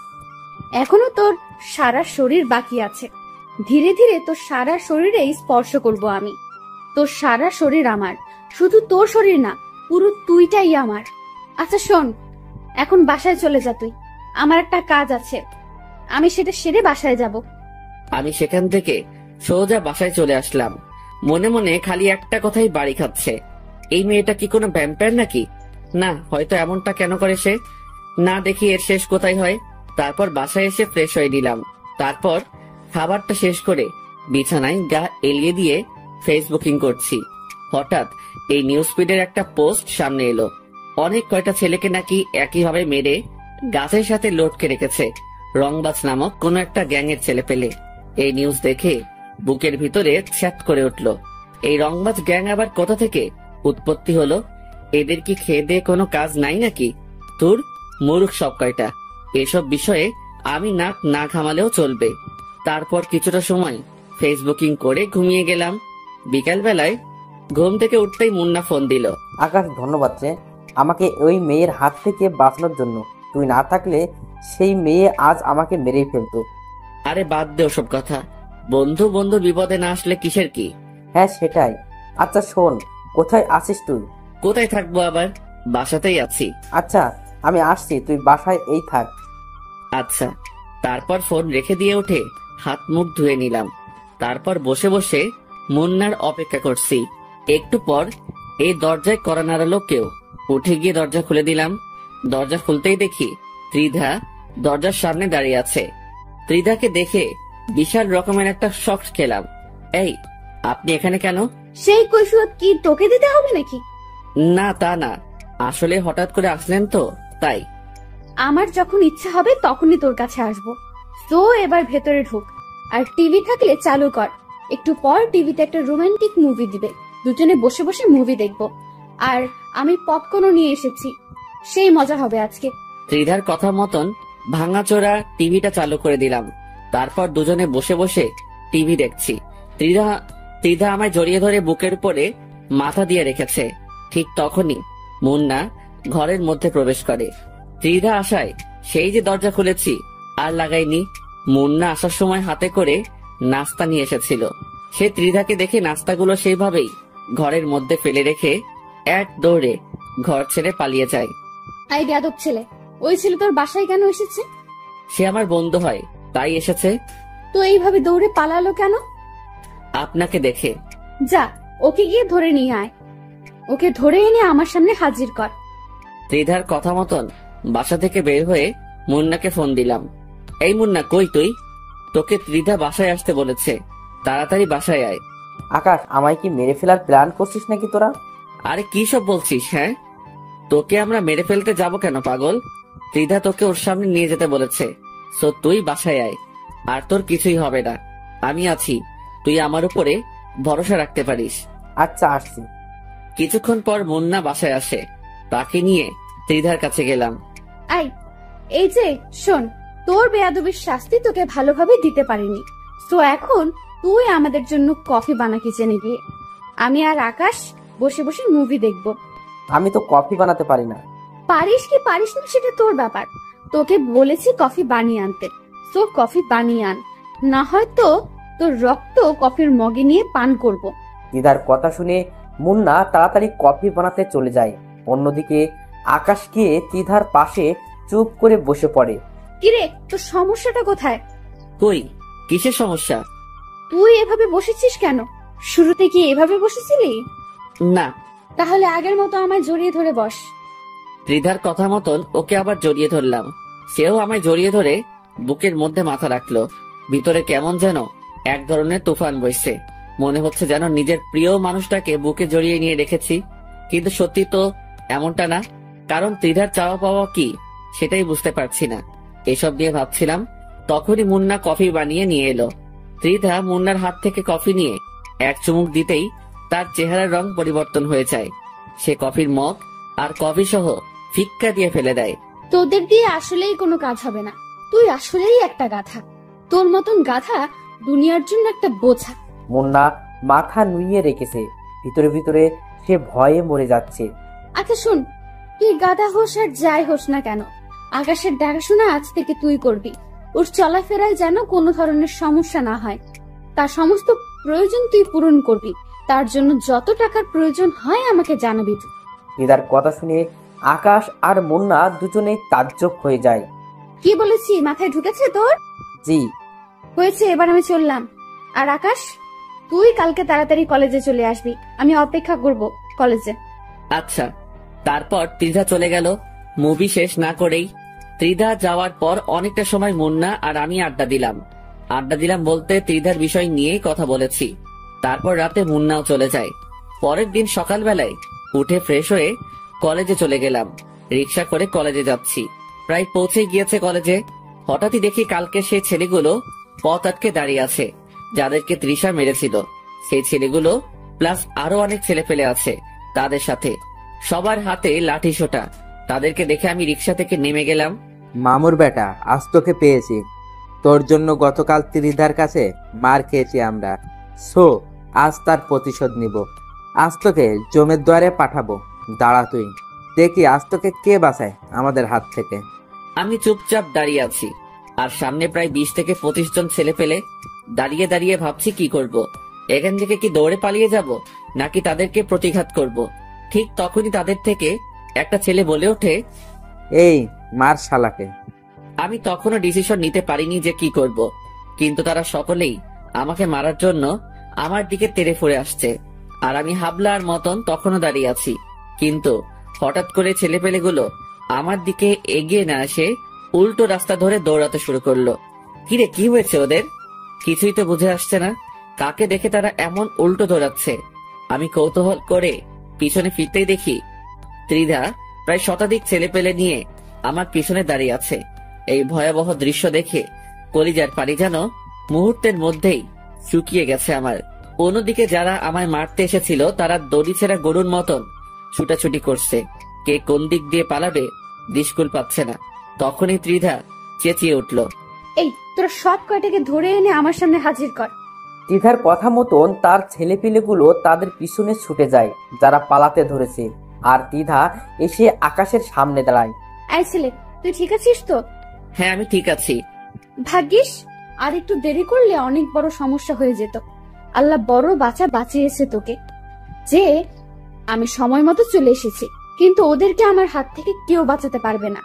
এখনো তোর সারা শরীর বাকি আছে। ধীরে ধীরে তোর সারা শরীরে স্পর্শ করব আমি। তোর সারা শরীর আমার, শুধু তোর শরীর না, পুরো তুইটাই আমার। আচ্ছা শোন, এখন বাসায় চলে যা তুই। আমার একটা কাজ আছে, আমি সেটা সেরে বাসায় যাব। আমি সেখান থেকে সোজা বাসায় চলে আসলাম। মনে মনে খালি একটা কথাই বাড়ি খাচ্ছে, এই মেয়েটা কি কোনো ভ্যাম্পায়ার নাকি? না, হয়তো এমনটা কেন করে সে? না দেখি এর শেষ কোথায় হয়। তারপর বাসায় এসে ফ্রেশ হয়ে নিলাম। তারপর খাবারটা শেষ করে বিছানায় গা এলিয়ে দিয়ে ফেসবুকিং করছি। হঠাৎ এই নিউজ ফিডের একটা পোস্ট সামনে এলো। অনেক কয়টা ছেলেকে নাকি একইভাবে মেরে গাছের সাথে লটকে রেখেছে রংবাজ নামক কোন একটা গ্যাংয়ের ছেলে পেলে। এই নিউজ দেখে বুকের ভিতরে ছ্যাত করে উঠল। এই রংবাজ গ্যাং আবার কোথা থেকে উৎপত্তি হলো? এদের কি খেয়ে দিয়ে কোনো কাজ নাই নাকি? তোর মূর্খ সব কয়টা। এসব বিষয়ে আমি নাক না ঘামালেও চলবে। তারপর কিছুটা সময় ফেসবুকিং করে ঘুমিয়ে গেলাম। বিকাল বেলায় ঘুম থেকে উঠতেই মুন্না ফোন দিল। আকাশ, ধন্যবাদ রে আমাকে ওই মেয়ের হাত থেকে বাঁচানোর জন্য। তুই না থাকলে সেই মেয়ে আজ আমাকে মেরেই ফেলতো। আরে বাদ দে ওসব কথা, বন্ধু বন্ধু বিপদে না আসলে কিসের কি? হ্যাঁ সেটাই। আচ্ছা শোন, কোথায় আছিস তুই? কোথায় থাকবো আবার, বাসাতেই আছি। আচ্ছা আমি আসছি, তুই বাসায় এই থাক। আচ্ছা। তারপর ফোন রেখে দিয়ে উঠে হাত মুখ ধুয়ে নিলাম। তারপর বসে বসে মুন্নার অপেক্ষা করছি। একটু পর এই দরজায় কড়া নাড়ালো কেউ। উঠে গিয়ে দরজা খুলে দিলাম। দরজা খুলতেই দেখি ত্রিধা দরজার সামনে দাঁড়িয়ে আছে। ত্রিধাকে দেখে বিশাল রকমের একটা শক খেলাম। এই, আপনি এখানে কেন? সেই কৈফিয়ত কি তোকে দিতে হবে নাকি? না তা না, আসলে হঠাৎ করে আসলেন তো তাই। আমার যখন ইচ্ছা হবে তখনই তোর কাছে আসবো। তো এবার ভেতরে ঢুক, আর টিভি থাকলে চালু কর। একটু পর টিভিতে একটা রোমান্টিক মুভি দিবে, দুজনে বসে বসে মুভি দেখবো। আর আমি পপকর্নও নিয়ে এসেছি, সেই মজা হবে আজকে। ত্রিধার কথা মতন ভাঙাচোরা টিভিটা চালু করে দিলাম। তারপর দুজনে বসে বসে টিভি দেখছি। ত্রিধা আমায় জড়িয়ে ধরে বুকের উপরে মাথা দিয়ে রেখেছে। ঠিক তখনই মুন্না ঘরের মধ্যে প্রবেশ করে। ত্রিধা আসায় সেই যে দরজা খুলেছি আর লাগাইনি। মুন্না আসার সময় হাতে করে নাস্তা নিয়ে এসেছিল। সে ত্রিধাকে দেখে নাস্তাগুলো সেইভাবেই ঘরের মধ্যে ফেলে রেখে এক দৌড়ে ঘর ছেড়ে পালিয়ে যায়। আই বেয়াদব ছেলে, ওই ছেলে তোর বাসায় কেন এসেছে? সে আমার বন্ধু হয়, তাই এসেছে। তো এইভাবে দৌড়ে পালালো কেন? আপনাকে দেখে। যা, ওকে গিয়ে ধরে নিয়ে আয়। ওকে ধরে এনে আমার সামনে হাজির কর। ত্রিধার কথা মতন বাসা থেকে বের হয়ে মুন্নাকে ফোন দিলাম। এই মুন্না, কই তুই? তোকে ত্রিধা বাসায় আসতে বলেছে, তাড়াতাড়ি বাসায় আয়। আকাশ, আমায় কি মেরে ফেলার প্ল্যান করছিস নাকি তোরা? আরে কি সব বলছিস? হ্যাঁ, তোকে আমরা মেরে ফেলতে যাব কেন পাগল? ত্রিধা তোকে ওর সামনে নিয়ে যেতে বলেছে। সো তুই বাসায় আয়, আর তোর কিছুই হবে না। আমি আছি, তুই আমার উপরে ভরসা রাখতে পারিস। আচ্ছা আসছি। কিছুক্ষণ পর মুন্না বাসায় আসে। তাকে নিয়ে ত্রিধার কাছে গেলাম। আই, এই যে শোন, তোর বেয়াদবির শাস্তি তোকে ভালোভাবে দিতে পারিনি। তো এখন তুই আমাদের জন্য কফি বানা কিচেনে গিয়ে। আমি আর আকাশ বসে বসে মুভি দেখব। আমি তো কফি বানাতে পারি না। পারিস কি পারিস না সেটা তোর ব্যাপার। তোকে বলেছি কফি বানিয়ে আনতে, তো কফি বানিয়ে আন। না হয়তো তোর রক্ত কফির মগে নিয়ে পান করব। দিদার কথা শুনে মুন্না তাড়াতাড়ি কফি বানাতে চলে যায়। অন্যদিকে আকাশ গিয়ে ত্রিধার পাশে চুপ করে বসে পড়ে। কিরে, তোর সমস্যাটা কোথায়? কই, কিসের সমস্যা? তুই এভাবে বসেছিস কেন? শুরুতে কি এভাবে বসেছিলি? না। তাহলে আগের মতো আমায় জড়িয়ে ধরে বস। ত্রিধার কথা মতন ওকে আবার জড়িয়ে ধরলাম। সেও আমায় জড়িয়ে ধরে বুকের মধ্যে মাথা রাখলো। ভিতরে কেমন যেন এক ধরনের তুফান বইছে। মনে হচ্ছে যেন নিজের প্রিয় মানুষটাকে বুকে জড়িয়ে নিয়ে রেখেছি। কিন্তু সত্যি তো এমনটা না, কারণ ত্রিধার চাওয়া পাওয়া কি সেটাই বুঝতে পারছি না। এসব নিয়ে ভাবছিলাম, তখনই মুন্না কফি বানিয়ে নিয়ে এলো। ত্রিধা মুন্নার হাত থেকে কফি নিয়ে এক চুমুক দিতেই তার চেহারার রং পরিবর্তন হয়ে যায়। সে কফির মগ আর কফি সহ ফিক্কা দিয়ে ফেলে দেয়। তোদের দিয়ে আসলেই কোনো কাজ হবে না। তুই আসলেই একটা গাধা। তোর মতন গাধা দুনিয়ার জন্য একটা বোঝা। মুন্না মাথা নুইয়ে রেখেছে, ভিতরে ভিতরে সে ভয়ে মরে যাচ্ছে। আচ্ছা শোন, তুই গাধা হোস আর যাই হোস না কেন, আকাশের দেখাশোনা আজ থেকে তুই করবি। ওর চলাফেরায় যেন কোনো ধরনের সমস্যা না হয়, তার সমস্ত প্রয়োজন তুই পূরণ করবি। তার জন্য যত টাকার প্রয়োজন হয় আমাকে জানাবি তুই। দিদার কথা শুনে আকাশ আর মুন্না দুজনেই তাজ্জব হয়ে যায়। কি বলেছি মাথায় ঢুকেছে তোর? জি। হয়েছে, এবার আমি চললাম। আর আকাশ, তুই কালকে তাড়াতাড়ি কলেজে চলে আসবি, আমি অপেক্ষা করব কলেজে। আচ্ছা। তারপর ত্রিধা চলে গেল। মুভি শেষ না করেই ত্রিধা যাওয়ার পর অনেকটা সময় মুন্না আর আমি আড্ডা দিলাম বলতে ত্রিধার বিষয় নিয়েই কথা বলেছি। তারপর রাতে মুন্নাও চলে যায়। পরের দিন সকালবেলায় উঠে ফ্রেশ হয়ে কলেজে চলে গেলাম। রিক্সা করে কলেজে যাচ্ছি, প্রায় পৌঁছে গিয়েছে কলেজে। হঠাৎই দেখি কালকে সেই ছেলেগুলো পথ আটকে দাঁড়িয়ে আছে যাদেরকে তৃষা মেরেছিল। সেই ছেলেগুলো প্লাস আরো অনেক ছেলে পেলে আছে তাদের সাথে, সবার হাতে লাঠি সোটা। তাদেরকে দেখে আমি রিক্সা থেকে নেমে গেলাম। মামুর বেটা, আজ তোকে পেয়েছি। তোর জন্য গতকাল ত্রিধার কাছে মার খেয়েছি আমরা। সো আজ তার প্রতিশোধ নিব। আজ তোকে জমের দ্বারে পাঠাবো। দাঁড়া তুই, দেখি আজ তোকে কে বাঁচায় আমাদের হাত থেকে। আমি চুপচাপ দাঁড়িয়ে আছি, আর সামনে প্রায় 20 থেকে 25 জন ছেলে পেলে দাঁড়িয়ে দাঁড়িয়ে ভাবছি কি করব। এখান থেকে কি দৌড়ে পালিয়ে যাব নাকি তাদেরকে প্রতিঘাত করব। ঠিক তখনই তাদের থেকে একটা ছেলে বলে ওঠে, এই মার শালাকে। আমি তখনও ডিসিশন নিতে পারিনি যে কি করব, কিন্তু তারা সকলেই আমাকে মারার জন্য আমার দিকে তেড়ে ফুড়ে আসছে। আর আমি হাবলার মতন তখনও দাঁড়িয়ে আছি। কিন্তু হঠাৎ করে ছেলেপেলেগুলো আমার দিকে এগিয়ে না এসে উল্টো রাস্তা ধরে দৌড়াতে শুরু করলো। কিরে, কি হয়েছে ওদের? কিছুই তো বুঝে আসছে না কাকে দেখে তারা এমন উল্টো দৌড়াচ্ছে। আমি কৌতূহল করে পিছনে ফিরতেই দেখি ত্রিধা প্রায় শতাধিক ছেলেপেলে নিয়ে আমার পিছনে দাঁড়িয়ে আছে। এই ভয়াবহ দৃশ্য দেখে কলিজার পানি যেন মুহূর্তের মধ্যেই শুকিয়ে গেছে আমার। অন্যদিকে যারা আমায় মারতে এসেছিল তারা দড়ি ছেঁড়া গরুর মতন ছুটাছুটি করছে। কে কোন দিক দিয়ে পালাবে দিশকুল পাচ্ছে না। তখনই ত্রিধা চেঁচিয়ে উঠল, এই তোরা সব কয়টাকে ধরে এনে আমার সামনে হাজির কর। ত্রিধার কথা মতন তার ছেলেপিলেগুলো তাদের পিছনে ছুটে যায় যারা পালাতে ধরেছে, আর ত্রিধা এসে আকাশের সামনে দাঁড়ায়। এই ছেলে, তুই ঠিক আছিস তো? হ্যাঁ, আমি ঠিক আছি। ভাগ্যিস, আর একটু দেরি করলে অনেক বড় সমস্যা হয়ে যেত। আল্লাহ বড় বাঁচিয়েছে তোকে, যে আমি সময় মতো চলে এসেছি। কিন্তু ওদেরকে আমার হাত থেকে কেউ বাঁচাতে পারবে না।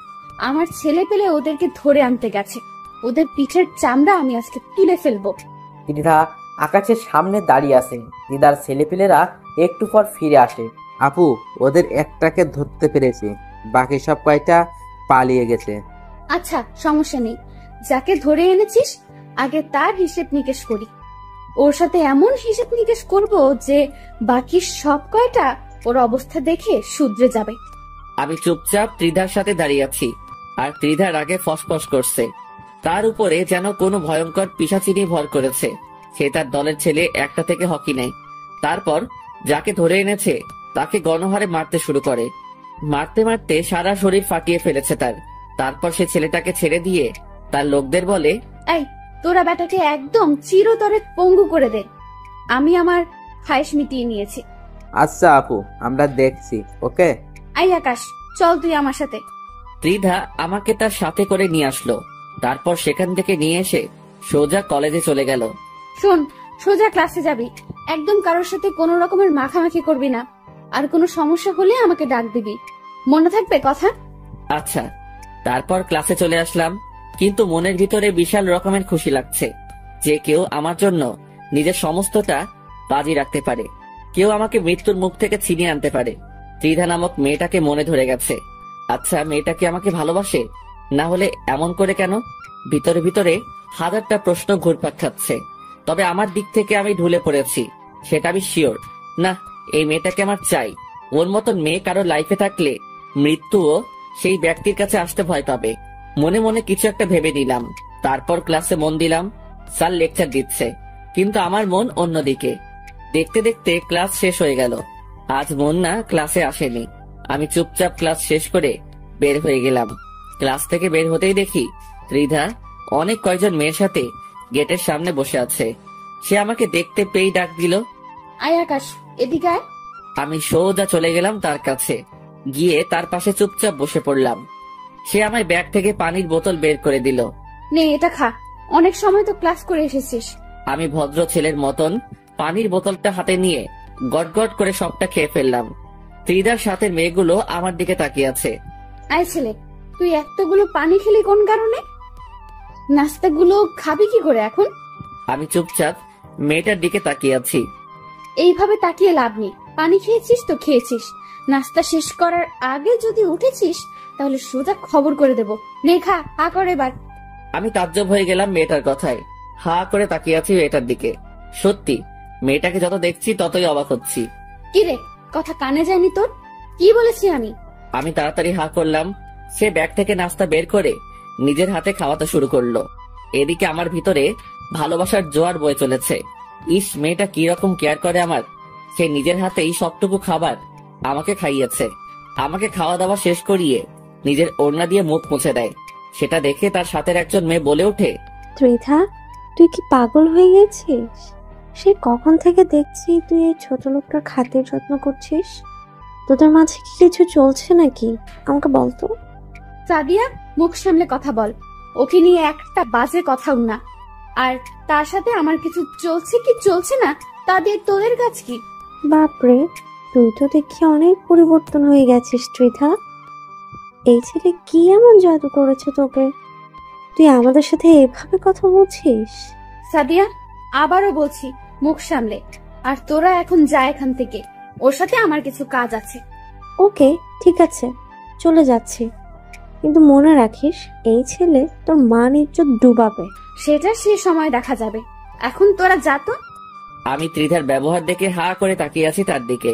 আমার ছেলে পেলে ওদেরকে ধরে আনতে গেছে, ওদের পিঠের চামড়া আমি আজকে তুলে ফেলবো। ত্রিধা আকাশের সামনে দাঁড়িয়ে আছে। ত্রিধার ছেলেপিলেরা একটু পর ফিরে আসে। আপু, ওদের একটাকে ধরতে পেরেছি, বাকি সব কয়টা পালিয়ে গেছে। আচ্ছা, সমস্যা নেই। যাকে ধরে এনেছিস আগে তার হিসেব নিকেশ করি। ওর সাথে এমন হিসেব নিকেশ করবো যে বাকি সব কয়টা ওর অবস্থা দেখে শুধরে যাবে। আমি চুপচাপ ত্রিধার সাথে দাঁড়িয়ে আছি, আর ত্রিধার আগে ফসফস করছে। তার উপরে যেন কোনো ভয়ঙ্কর পিশাচিনি ভর করেছে। সে তার দলের ছেলে একটা থেকে হকি নেয়। তারপর যাকে ধরে এনেছে তাকে গণহারে মারতে শুরু করে। মারতে মারতে সারা শরীর ফাটিয়ে ফেলেছে তার। তারপর সে ছেলেটাকে ছেড়ে দিয়ে তার লোকদের বলে, এই তোরা বেটাকে একদম চিরতরে পঙ্গু করে দে, আমি আমার খায়েশ মিটিয়ে নিয়েছি। আচ্ছা আপু, আমরা দেখছি। ওকে। আই আকাশ, চল তুই আমার সাথে। ত্রিধা আমাকে তার সাথে করে নিয়ে আসলো। তারপর সেখান থেকে নিয়ে এসে সোজা কলেজে চলে গেল। শোন, সোজা ক্লাসে যাবি, একদম কারোর সাথে কোনো রকমের মাখামাখি করবি না। আর কোনো সমস্যা হলে আমাকে ডাক দিবি, মনে থাকবে কথা? আচ্ছা। তারপর ক্লাসে চলে আসলাম, কিন্তু মনের ভিতরে বিশাল রকমের খুশি লাগছে যে কেউ আমার জন্য নিজের সমস্তটা বাজি রাখতে পারে, কেউ আমাকে মৃত্যুর মুখ থেকে ছিনিয়ে আনতে পারে। ত্রিধা নামক মেয়েটাকে মনে ধরে গেছে। আচ্ছা, মেয়েটা কি আমাকে ভালোবাসে? না হলে এমন করে কেন? ভিতরে ভিতরে হাজারটা প্রশ্ন ঘুরপাক খাচ্ছে। তবে আমার দিক থেকে আমি ঢুলে পড়েছি, সেটা আমি শিওর। না, এই মেয়েটাকে আমার চাই। ওর মতন মেয়ে কারো লাইফে থাকলে মৃত্যুও সেই ব্যক্তির কাছে আসতে ভয় পাবে। মনে মনে কিছু একটা ভেবে নিলাম। তারপর ক্লাসে মন দিলাম। স্যার লেকচার দিচ্ছে, কিন্তু আমার মন অন্যদিকে। দেখতে দেখতে ক্লাস শেষ হয়ে গেল। আজ মন না ক্লাসে আসেনি। আমি চুপচাপ ক্লাস শেষ করে বের হয়ে গেলাম। ক্লাস থেকে বের হতেই দেখি ত্রিধা অনেক কয়জন মেয়ের সাথে গেটের সামনে বসে আছে। সে আমাকে দেখতে পেয়েই ডাক দিল, আয় আকাশ, এদিকে আয়। আমি সোজা চলে গেলাম তার কাছে, গিয়ে তার পাশে চুপচাপ বসে পড়লাম। সে আমায় ব্যাগ থেকে পানির বোতল বের করে দিল। নে এটা খা, অনেক সময় তো ক্লাস করে এসেছিস। আমি ভদ্র ছেলের মতন পানির বোতলটা হাতে নিয়ে গটগট করে সবটা খেয়ে ফেললাম। ত্রিধার সাথে মেয়েগুলো আমার দিকে তাকিয়ে আছে। আয় ছেলে, তুই এতগুলো পানি খেলি কোন কারণে? নাস্তাগুলো খাবি কি করে এখন? আমি চুপচাপ মেয়েটার দিকে তাকিয়ে আছি। এইভাবে তাকিয়ে লাভ নেই। পানি খেয়েছিস তো খেয়েছিস, নাস্তা শেষ করার আগে যদি উঠেছিস তাহলে সোজা খবর করে দেব। নে খা, হা কর এবার। আমি তাজ্জব হয়ে গেলাম মেয়েটার কথায়, হা করে তাকিয়ে আছি মেয়েটার দিকে। সত্যি মেয়েটাকে যত দেখছি ততই অবাক হচ্ছি। কি রে, কথা কানে যায়নি তোর? কি বলেছি আমি? আমি তাড়াতাড়ি হা করলাম। সে ব্যাগ থেকে নাস্তা বের করে নিজের হাতে খাওয়াতে শুরু করলো। এদিকে আমার ভিতরে ভালোবাসার জোয়ার বয়ে চলেছে। ইস, মেয়েটা কি রকম কেয়ার করে আমার। সে নিজের হাতেই সবটুকু খাবার আমাকে খাইয়েছে। আমাকে খাওয়া দাওয়া শেষ করিয়ে নিজের ওড়না দিয়ে মুখ মুছে দেয়। সেটা দেখে তার সাথের একজন মেয়ে বলে ওঠে, ত্রিধা, তুই কি পাগল হয়ে গেছিস? সে কখন থেকে দেখছি তুই এই ছোট লোকটার খাতির যত্ন করছিস। তোদের মাঝে কি কিছু চলছে নাকি? আমাকে বলতো। সাদিয়া, মুখ সামলে কথা বল। ওকে নিয়ে একটা বাজে কথাও না। আর তার সাথে আমার কিছু চলছে কি চলছে না তা দিয়ে তোদের কাজ কি? বাপরে, তুই তো দেখি অনেক পরিবর্তন হয়ে গেছিস ত্রিধা। এই ছেলে কি এমন জাদু করেছে তোকে? তুই আমাদের সাথে এভাবে কথা বলছিস? সাদিয়া, আবারও বলছি, মুখ সামলে। আর তোরা এখন যা এখান থেকে, ওর সাথে আমার কিছু কাজ আছে। ওকে, ঠিক আছে, চলে যাচ্ছি। কিন্তু মনে রাখিস, এই ছেলে তোর মান ইজ্জত ডুবাবে। সেটা সে সময় দেখা যাবে, এখন তোরা যা তো। আমি ত্রিধার ব্যবহার দেখে হা করে তাকিয়ে আছি তার দিকে।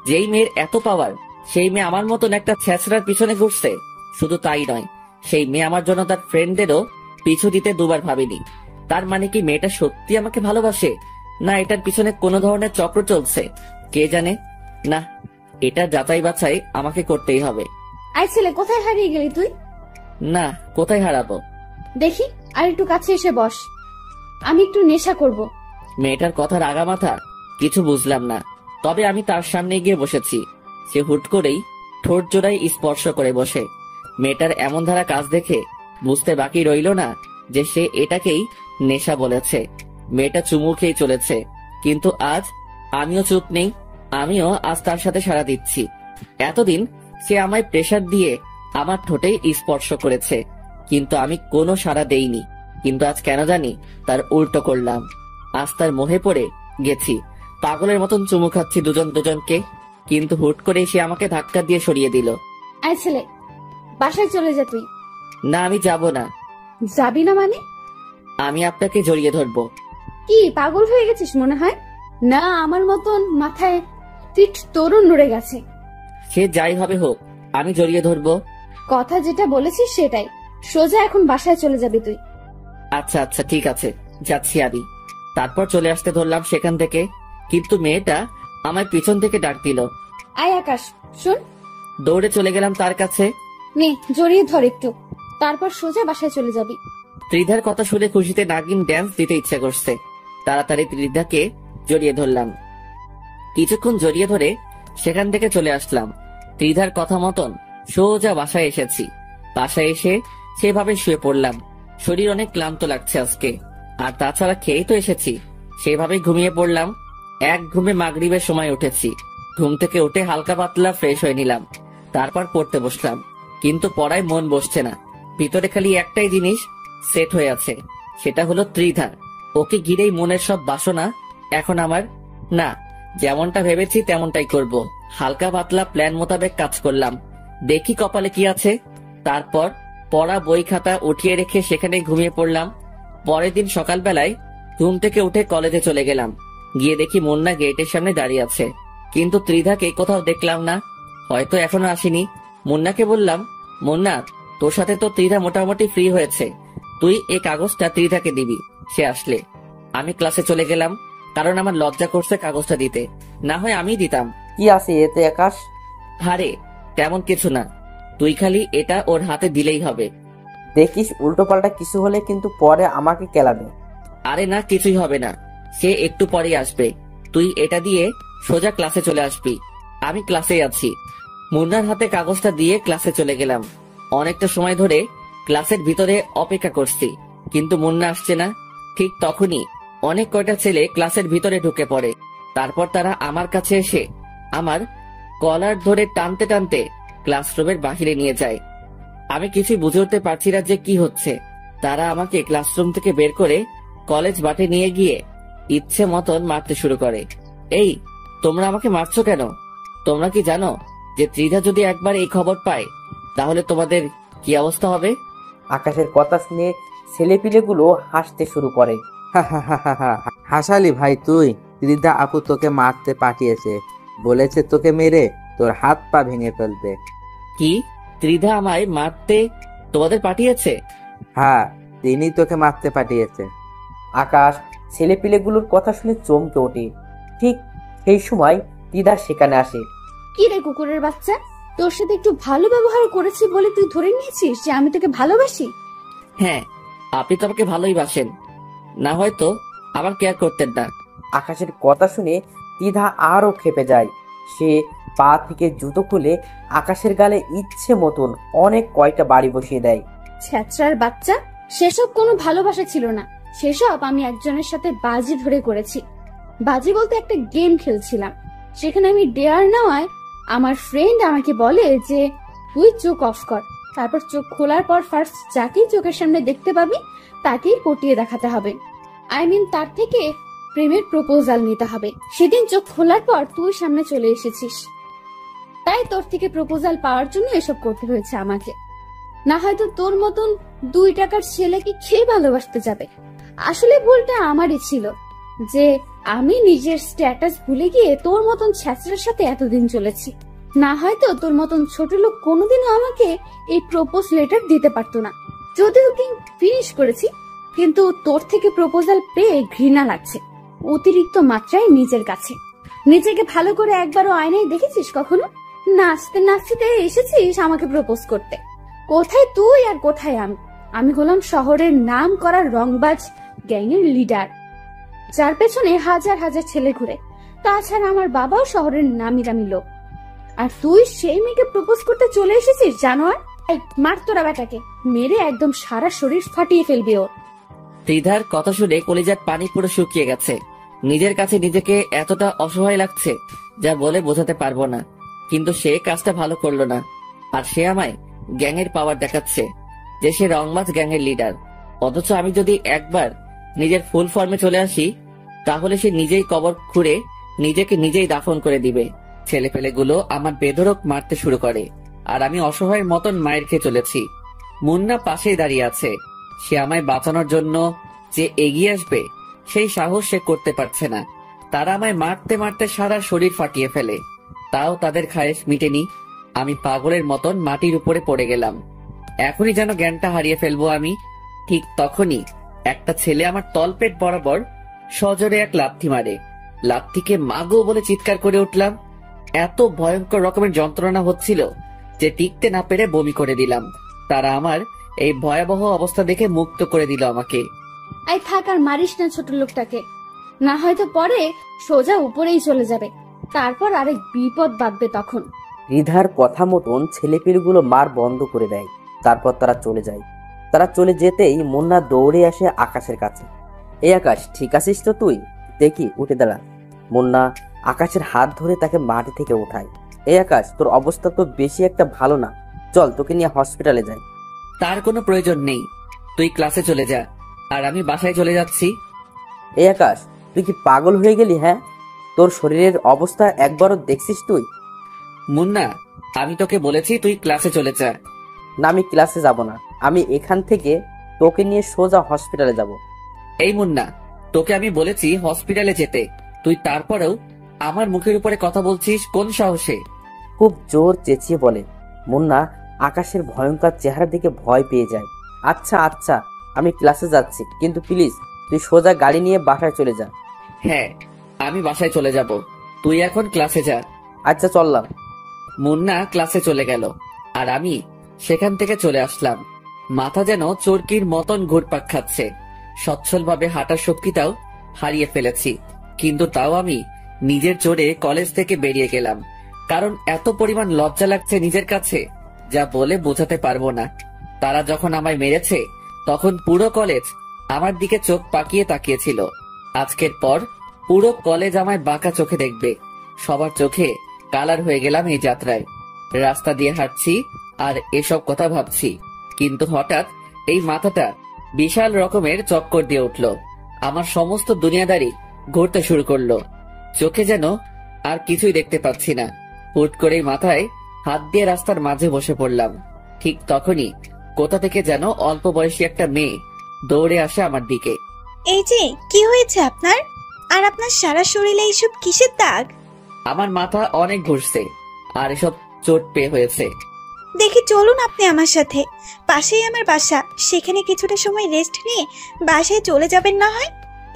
যেই মেয়ের এত পাওয়ার, সেই মেয়ে আমার মতন একটা ছেঁচড়ার পিছনে ঘুরছে। শুধু তাই নয়, সেই মেয়ে আমার জন্য তার ফ্রেন্ডদেরও পিছু দিতে দুবার ভাবেনি। তার মানে কি মেয়েটা সত্যি আমাকে ভালোবাসে, না এটার পিছনে কোনো ধরনের চক্র চলছে? কে জানে। না, এটা যাচাই বাছাই আমাকে করতেই হবে। আই ছেলে, কোথায় হারিয়ে গেলি তুই? না, কোথায় হারাবো? দেখি, আর একটু কাছে এসে বস, আমি একটু নেশা করব। মেয়েটার কথার আগামাথা কিছু বুঝলাম না, তবে আমি তার সামনে গিয়ে বসেছি। সে হুট করেই ঠোঁট জোড়ায় স্পর্শ করে বসে। মেয়েটার এমন ধারা কাজ দেখে বুঝতে বাকি রইল না যে সে এটাকেই নেশা বলেছে। মেয়েটা চুমু খেয়ে চলেছে, কিন্তু আজ আমিও চুপ নেই। আমিও আজ তার সাথে সাড়া দিচ্ছি। এতদিন সে আমায় প্রেসার দিয়ে আমার ঠোঁটে স্পর্শ করেছে, কিন্তু আমি কোনো সাড়া দেইনি। কিন্তু আজ কেন জানি তার উল্টো করলাম। আজ তার মোহে পড়ে গেছি। পাগলের মতন চুমু খাচ্ছি দুজন দুজনকে, কিন্তু হুট করে সে আমাকে ধাক্কা দিয়ে সরিয়ে দিল। আই ছেলে, বাসায় চলে যা তুই। না, আমি যাব না। যাবি না মানে? আমি আপনাকে জড়িয়ে ধরবো। কি পাগল হয়ে গেছিস মনে হয়? না, আমার মতন মাথায় পিঠ তরুণ নড়ে গেছে। সে যাই হবে হোক, আমি জড়িয়ে ধরবো। কথা যেটা বলেছিস সেটাই। সোজা এখন বাসায় চলে যাবি তুই। আচ্ছা আচ্ছা, ঠিক আছে, যাচ্ছি আমি। তারপর চলে আসতে ধরলাম সেখান থেকে, কিন্তু মেয়েটা আমার পিছন থেকে ডাক দিল, আয় আকাশ, শোন। দৌড়ে চলে গেলাম তার কাছে। নে, জড়িয়ে ধর একটু, তারপর সোজা বাসায় চলে যাবি। ত্রিধার কথা শুনে খুশিতে নাগিন ড্যান্স দিতে ইচ্ছে করছে। তাড়াতাড়ি ত্রিধাকে জড়িয়ে ধরলাম। কিছুক্ষণ জড়িয়ে ধরে সেখান থেকে চলে আসলাম। ত্রিধার কথা মতন সোজা বাসায় এসেছি। বাসায় এসে সেভাবে শুয়ে পড়লাম। শরীর অনেক ক্লান্ত লাগছে আজকে, আর তাছাড়া খেয়েই তো এসেছি। সেভাবে ঘুমিয়ে পড়লাম। এক ঘুমে মাগরিবের সময় উঠেছি। ঘুম থেকে উঠে হালকা পাতলা ফ্রেশ হয়ে নিলাম, তারপর পড়তে বসলাম। কিন্তু পড়ায় মন বসছে না। ভিতরে খালি একটাই জিনিস সেট হয়ে আছে, সেটা হলো ত্রিধা। ওকে ঘিরেই মনের সব বাসনা এখন আমার। না, যেমনটা ভেবেছি তেমনটাই করব। হালকা পাতলা প্ল্যান মোতাবেক কাজ করলাম। দেখি কপালে কি আছে। তারপর পড়া বই খাতা উঠিয়ে রেখে সেখানে ঘুমিয়ে পড়লাম। পরের দিন সকালবেলায় ঘুম থেকে উঠে কলেজে চলে গেলাম। গিয়ে দেখি মুন্না গেটের সামনে দাঁড়িয়ে আছে, কিন্তু ত্রিধাকে কোথাও দেখলাম না। হয়তো এখনো আসেনি। মুন্নাকে বললাম, মুন্না, তোর সাথে তো ত্রিধা মোটামুটি ফ্রি হয়েছে, তুই এই কাগজটা ত্রিধাকে দিবি সে আসলে। আমি ক্লাসে চলে গেলাম, কারণ আমার লজ্জা করছে কাগজটা দিতে। না হয় আমি দিতাম। কি আছে এতে আকাশ? হারে, তেমন কিছু না, তুই খালি এটা ওর হাতে দিলেই হবে। দেখিস উল্টোপাল্টা কিছু হলে কিন্তু পরে আমাকে কেলাবে। আরে না, কিছুই হবে না, সে একটু পরেই আসবে। তুই এটা দিয়ে সোজা ক্লাসে চলে আসবি। আমি ক্লাসেই আছি। মুন্নার হাতে কাগজটা দিয়ে ক্লাসে চলে গেলাম। অনেকটা সময় ধরে ক্লাসের ভিতরে অপেক্ষা করছি, কিন্তু মুন্না আসছে না। ঠিক তখনই অনেক কয়টা ছেলে ক্লাসের ভিতরে ঢুকে পড়ে। তারপর তারা আমার কাছে এসে আমার কলার ধরে টানতে টানতে ক্লাসরুমের বাহিরে নিয়ে যায়। আমি কিছুই বুঝে উঠতে পারছি না যে কি হচ্ছে। তারা আমাকে ক্লাসরুম থেকে বের করে কলেজ মাঠে নিয়ে গিয়ে ইচ্ছে মতন মারতে শুরু করে। এই, তোমরা আমাকে মারছো কেন? তোমরা কি জানো যে ত্রিধা যদি একবার এই খবর পায় তাহলে তোমাদের কি অবস্থা হবে? আকাশের কথা শুনে ছেলেপিলেগুলো হাসতে শুরু করে। হাসালি ভাই তুই? ত্রিধা আপু তোকে মারতে পাঠিয়েছে, বলেছে তোকে মেরে তোর হাত পা ভেঙে ফেলবে। কি? ত্রিধা আমায় মারতে তোমাদের পাঠিয়েছে? হ্যাঁ, তিনি তোকে মারতে পাঠিয়েছে। আকাশ ছেলেপিলেগুলোর কথা শুনে চমকে ওঠে। ঠিক সেই সময় ত্রিধা সেখানে আসে। কি রে কুকুরের বাচ্চা, তোর সাথে একটু ভালো ব্যবহার করেছি বলে তুই ধরে নিয়েছিস যে আমি তোকে ভালোবাসি? হ্যাঁ, আপনি তো আমাকে ভালোই বাসেন, না হয়তো আমার কেয়ার করতেন না। আকাশের কথা শুনে ত্রিধা আরো খেপে যায়। সে পা থেকে জুতো খুলে আকাশের গালে ইচ্ছে মতন অনেক কয়টা বাড়ি বসিয়ে দেয়। ছ্যাঁচড়ার বাচ্চা, সেসব কোনো ভালোবাসা ছিল না। সেসব আমি একজনের সাথে বাজি ধরে করেছি। বাজি বলতে একটা গেম খেলছিলাম, সেখানে আমি ডেয়ার নেওয়ায় আমার ফ্রেন্ড আমাকে বলে যে তুই চোখ অফ কর, তারপর চোখ খোলার পর ফার্স্ট যাকেই চোখের সামনে দেখতে পাবি তাকেই পটিয়ে দেখাতে হবে। তার থেকে প্রেমের প্রপোজাল নিতে হবে। সেদিন চোখ খোলার পর তুই সামনে চলে এসেছিস, তাই তোর থেকে প্রপোজাল পাওয়ার জন্য এসব করতে হয়েছে আমাকে। না হয়তো তোর মতন 2 টাকার ছেলেকে খেয়ে ভালোবাসতে যাবে। আসলে ভুলটা আমারই ছিল যে আমি নিজের স্ট্যাটাস ভুলে গিয়ে তোর মতন ছ্যাঁচড়ার সাথে এতদিন চলেছি। না হয়তো তোর মতন ছোট লোক কোনোদিনও আমাকে এই প্রপোজ লেটার দিতে পারতো না। যদিও ফিনিশ করেছি, কিন্তু তোর থেকে প্রপোজাল পেয়ে ঘৃণা লাগছে অতিরিক্ত মাত্রায় নিজের কাছে। নিজেকে ভালো করে একবারও আয়নায় দেখেছিস কখনো? নাচতে নাচতে এসেছিস আমাকে প্রপোজ করতে। কোথায় তুই আর কোথায় আমি? আমি হলাম শহরের নাম করা রংবাজ গ্যাংয়ের লিডার, যার পেছনে হাজার হাজার ছেলে ঘুরে। তাছাড়া আমার বাবাও শহরের নামি দামি লোক। আর তুই সেই মেয়েকে প্রপোজ করতে চলে এসেছিস জানোয়ার। মার তোরা বেটাকে, মেরে একদম সারা শরীর ফাটিয়ে ফেলবি ওর। ত্রিধার কথা শুনে কলিজার পানি পুরো শুকিয়ে গেছে। নিজের কাছে নিজেকে এতটা অসহায় লাগছে যা বলে বোঝাতে পারবো না। কিন্তু সে কাজটা ভালো করলো না, আর সে আমায় গ্যাংয়ের পাওয়ার দেখাচ্ছে যে সে রংবাজ গ্যাংয়ের লিডার। অথচ আমি যদি একবার নিজের ফুল ফর্মে চলে আসি তাহলে সে নিজেই কবর খুঁড়ে নিজেকে নিজেই দাফন করে দিবে। ছেলেপেলেগুলো আমার বেধড়ক মারতে শুরু করে, আর আমি অসহায়ের মতন মায়ের খেয়ে চলেছি। মুন্না পাশেই দাঁড়িয়ে আছে। সে আমায় বাঁচানোর জন্য যে এগিয়ে আসবে সেই সাহস সে করতে পারছে না। তারা আমায় মারতে মারতে সারা শরীর ফাটিয়ে ফেলে, তাও তাদের খায়েশ মিটেনি। আমি পাগলের মতন মাটির উপরে পড়ে গেলাম। এখনই যেন জ্ঞানটা হারিয়ে ফেলবো আমি। ঠিক তখনই একটা ছেলে আমার তলপেট বরাবর সজোরে এক লাথি মারে। লাথিকে মাগো বলে চিৎকার করে উঠলাম। এত ভয়ঙ্কর রকমের যন্ত্রণা হচ্ছিল যে টিকতে না পেরে বমি করে দিলাম। তারা আমার এই ভয়াবহ অবস্থা দেখে মুক্ত করে দিল আমাকে। আই থাক, আর মারিস না ছোট লোকটাকে, না হয়তো পরে সোজা উপরেই চলে যাবে, তারপর আরেক বিপদ বাঁধবে তখন। ত্রিধার কথা মতন ছেলেপিলগুলো মার বন্ধ করে দেয়। তারপর তারা চলে যায়। তারা চলে যেতেই মুন্না দৌড়ে আসে আকাশের কাছে। এই আকাশ, ঠিক আছিস তো তুই? দেখি, উঠে দাঁড়া। মুন্না আকাশের হাত ধরে তাকে মাটি থেকে উঠায়। এই আকাশ, তোর অবস্থা তো বেশি একটা ভালো না, চল তোকে নিয়ে হসপিটালে যাই। তার কোনো প্রয়োজন নেই, তুই ক্লাসে চলে যা, আর আমি বাসায় চলে যাচ্ছি। এই আকাশ, তুই কি পাগল হয়ে গেলি? হ্যাঁ, তোর শরীরের অবস্থা একবারও দেখছিস তুই? মুন্না, আমি তোকে বলেছি তুই ক্লাসে চলে যা। না, আমি ক্লাসে যাব না। আমি এখান থেকে তোকে নিয়ে সোজা হসপিটালে যাব। এই মুন্না, তোকে আমি বলেছি হসপিটালে যেতে, তুই তারপরেও আমার মুখের উপরে কথা বলছিস কোন সাহসে? খুব জোর চেঁচিয়ে বলে। মুন্না আকাশের ভয়ঙ্কর চেহারা দেখে ভয় পেয়ে যায়। আচ্ছা আচ্ছা, আমি ক্লাসে যাচ্ছি, কিন্তু প্লিজ তুই সোজা গাড়ি নিয়ে বাসায় চলে যা। হ্যাঁ, আমি বাসায় চলে যাব, তুই এখন ক্লাসে যা। আচ্ছা, চললাম। মুন্না ক্লাসে চলে গেল, আর আমি সেখান থেকে চলে আসলাম। মাথা যেন চরকির মতন ঘুরপাক খাচ্ছে। সচ্ছলভাবে হাঁটার শক্তিটাও হারিয়ে ফেলেছি, কিন্তু তাও আমি নিজের জোরে কলেজ থেকে বেরিয়ে গেলাম, কারণ এত পরিমাণ লজ্জা লাগছে নিজের কাছে যা বলে বোঝাতে পারবো না। তারা যখন আমায় মেরেছে তখন পুরো কলেজ আমার দিকে চোখ পাকিয়ে তাকিয়েছিল। আজকের পর পুরো কলেজ আমায় বাঁকা চোখে দেখবে। সবার চোখে কালার হয়ে গেলাম এই যাত্রায়। রাস্তা দিয়ে হাঁটছি আর এসব কথা ভাবছি, কিন্তু হঠাৎ এই মাথাটা বিশাল রকমের চক্কর দিয়ে উঠল। আমার সমস্ত দুনিয়াদারি ঘুরতে শুরু করলো। চোখে যেন আর কিছুই দেখতে পাচ্ছি না। হুট করেই মাথায় হাত দিয়ে রাস্তার মাঝে বসে পড়লাম। ঠিক তখনই কোথা থেকে যেন অল্প বয়সী একটা মেয়ে দৌড়ে আসে আমার দিকে। এই যে কি হয়েছে আপনার? আর আপনার সারা শরীরে এইসব কিসের দাগ? আমার মাথা অনেক ঘুরছে আর এসব চোট পেয়ে হয়েছে। দেখি চলুন আপনি আমার সাথে, পাশেই আমার বাসা, সেখানে কিছুটা সময় রেস্ট নিয়ে বাসায় চলে যাবেন না হয়।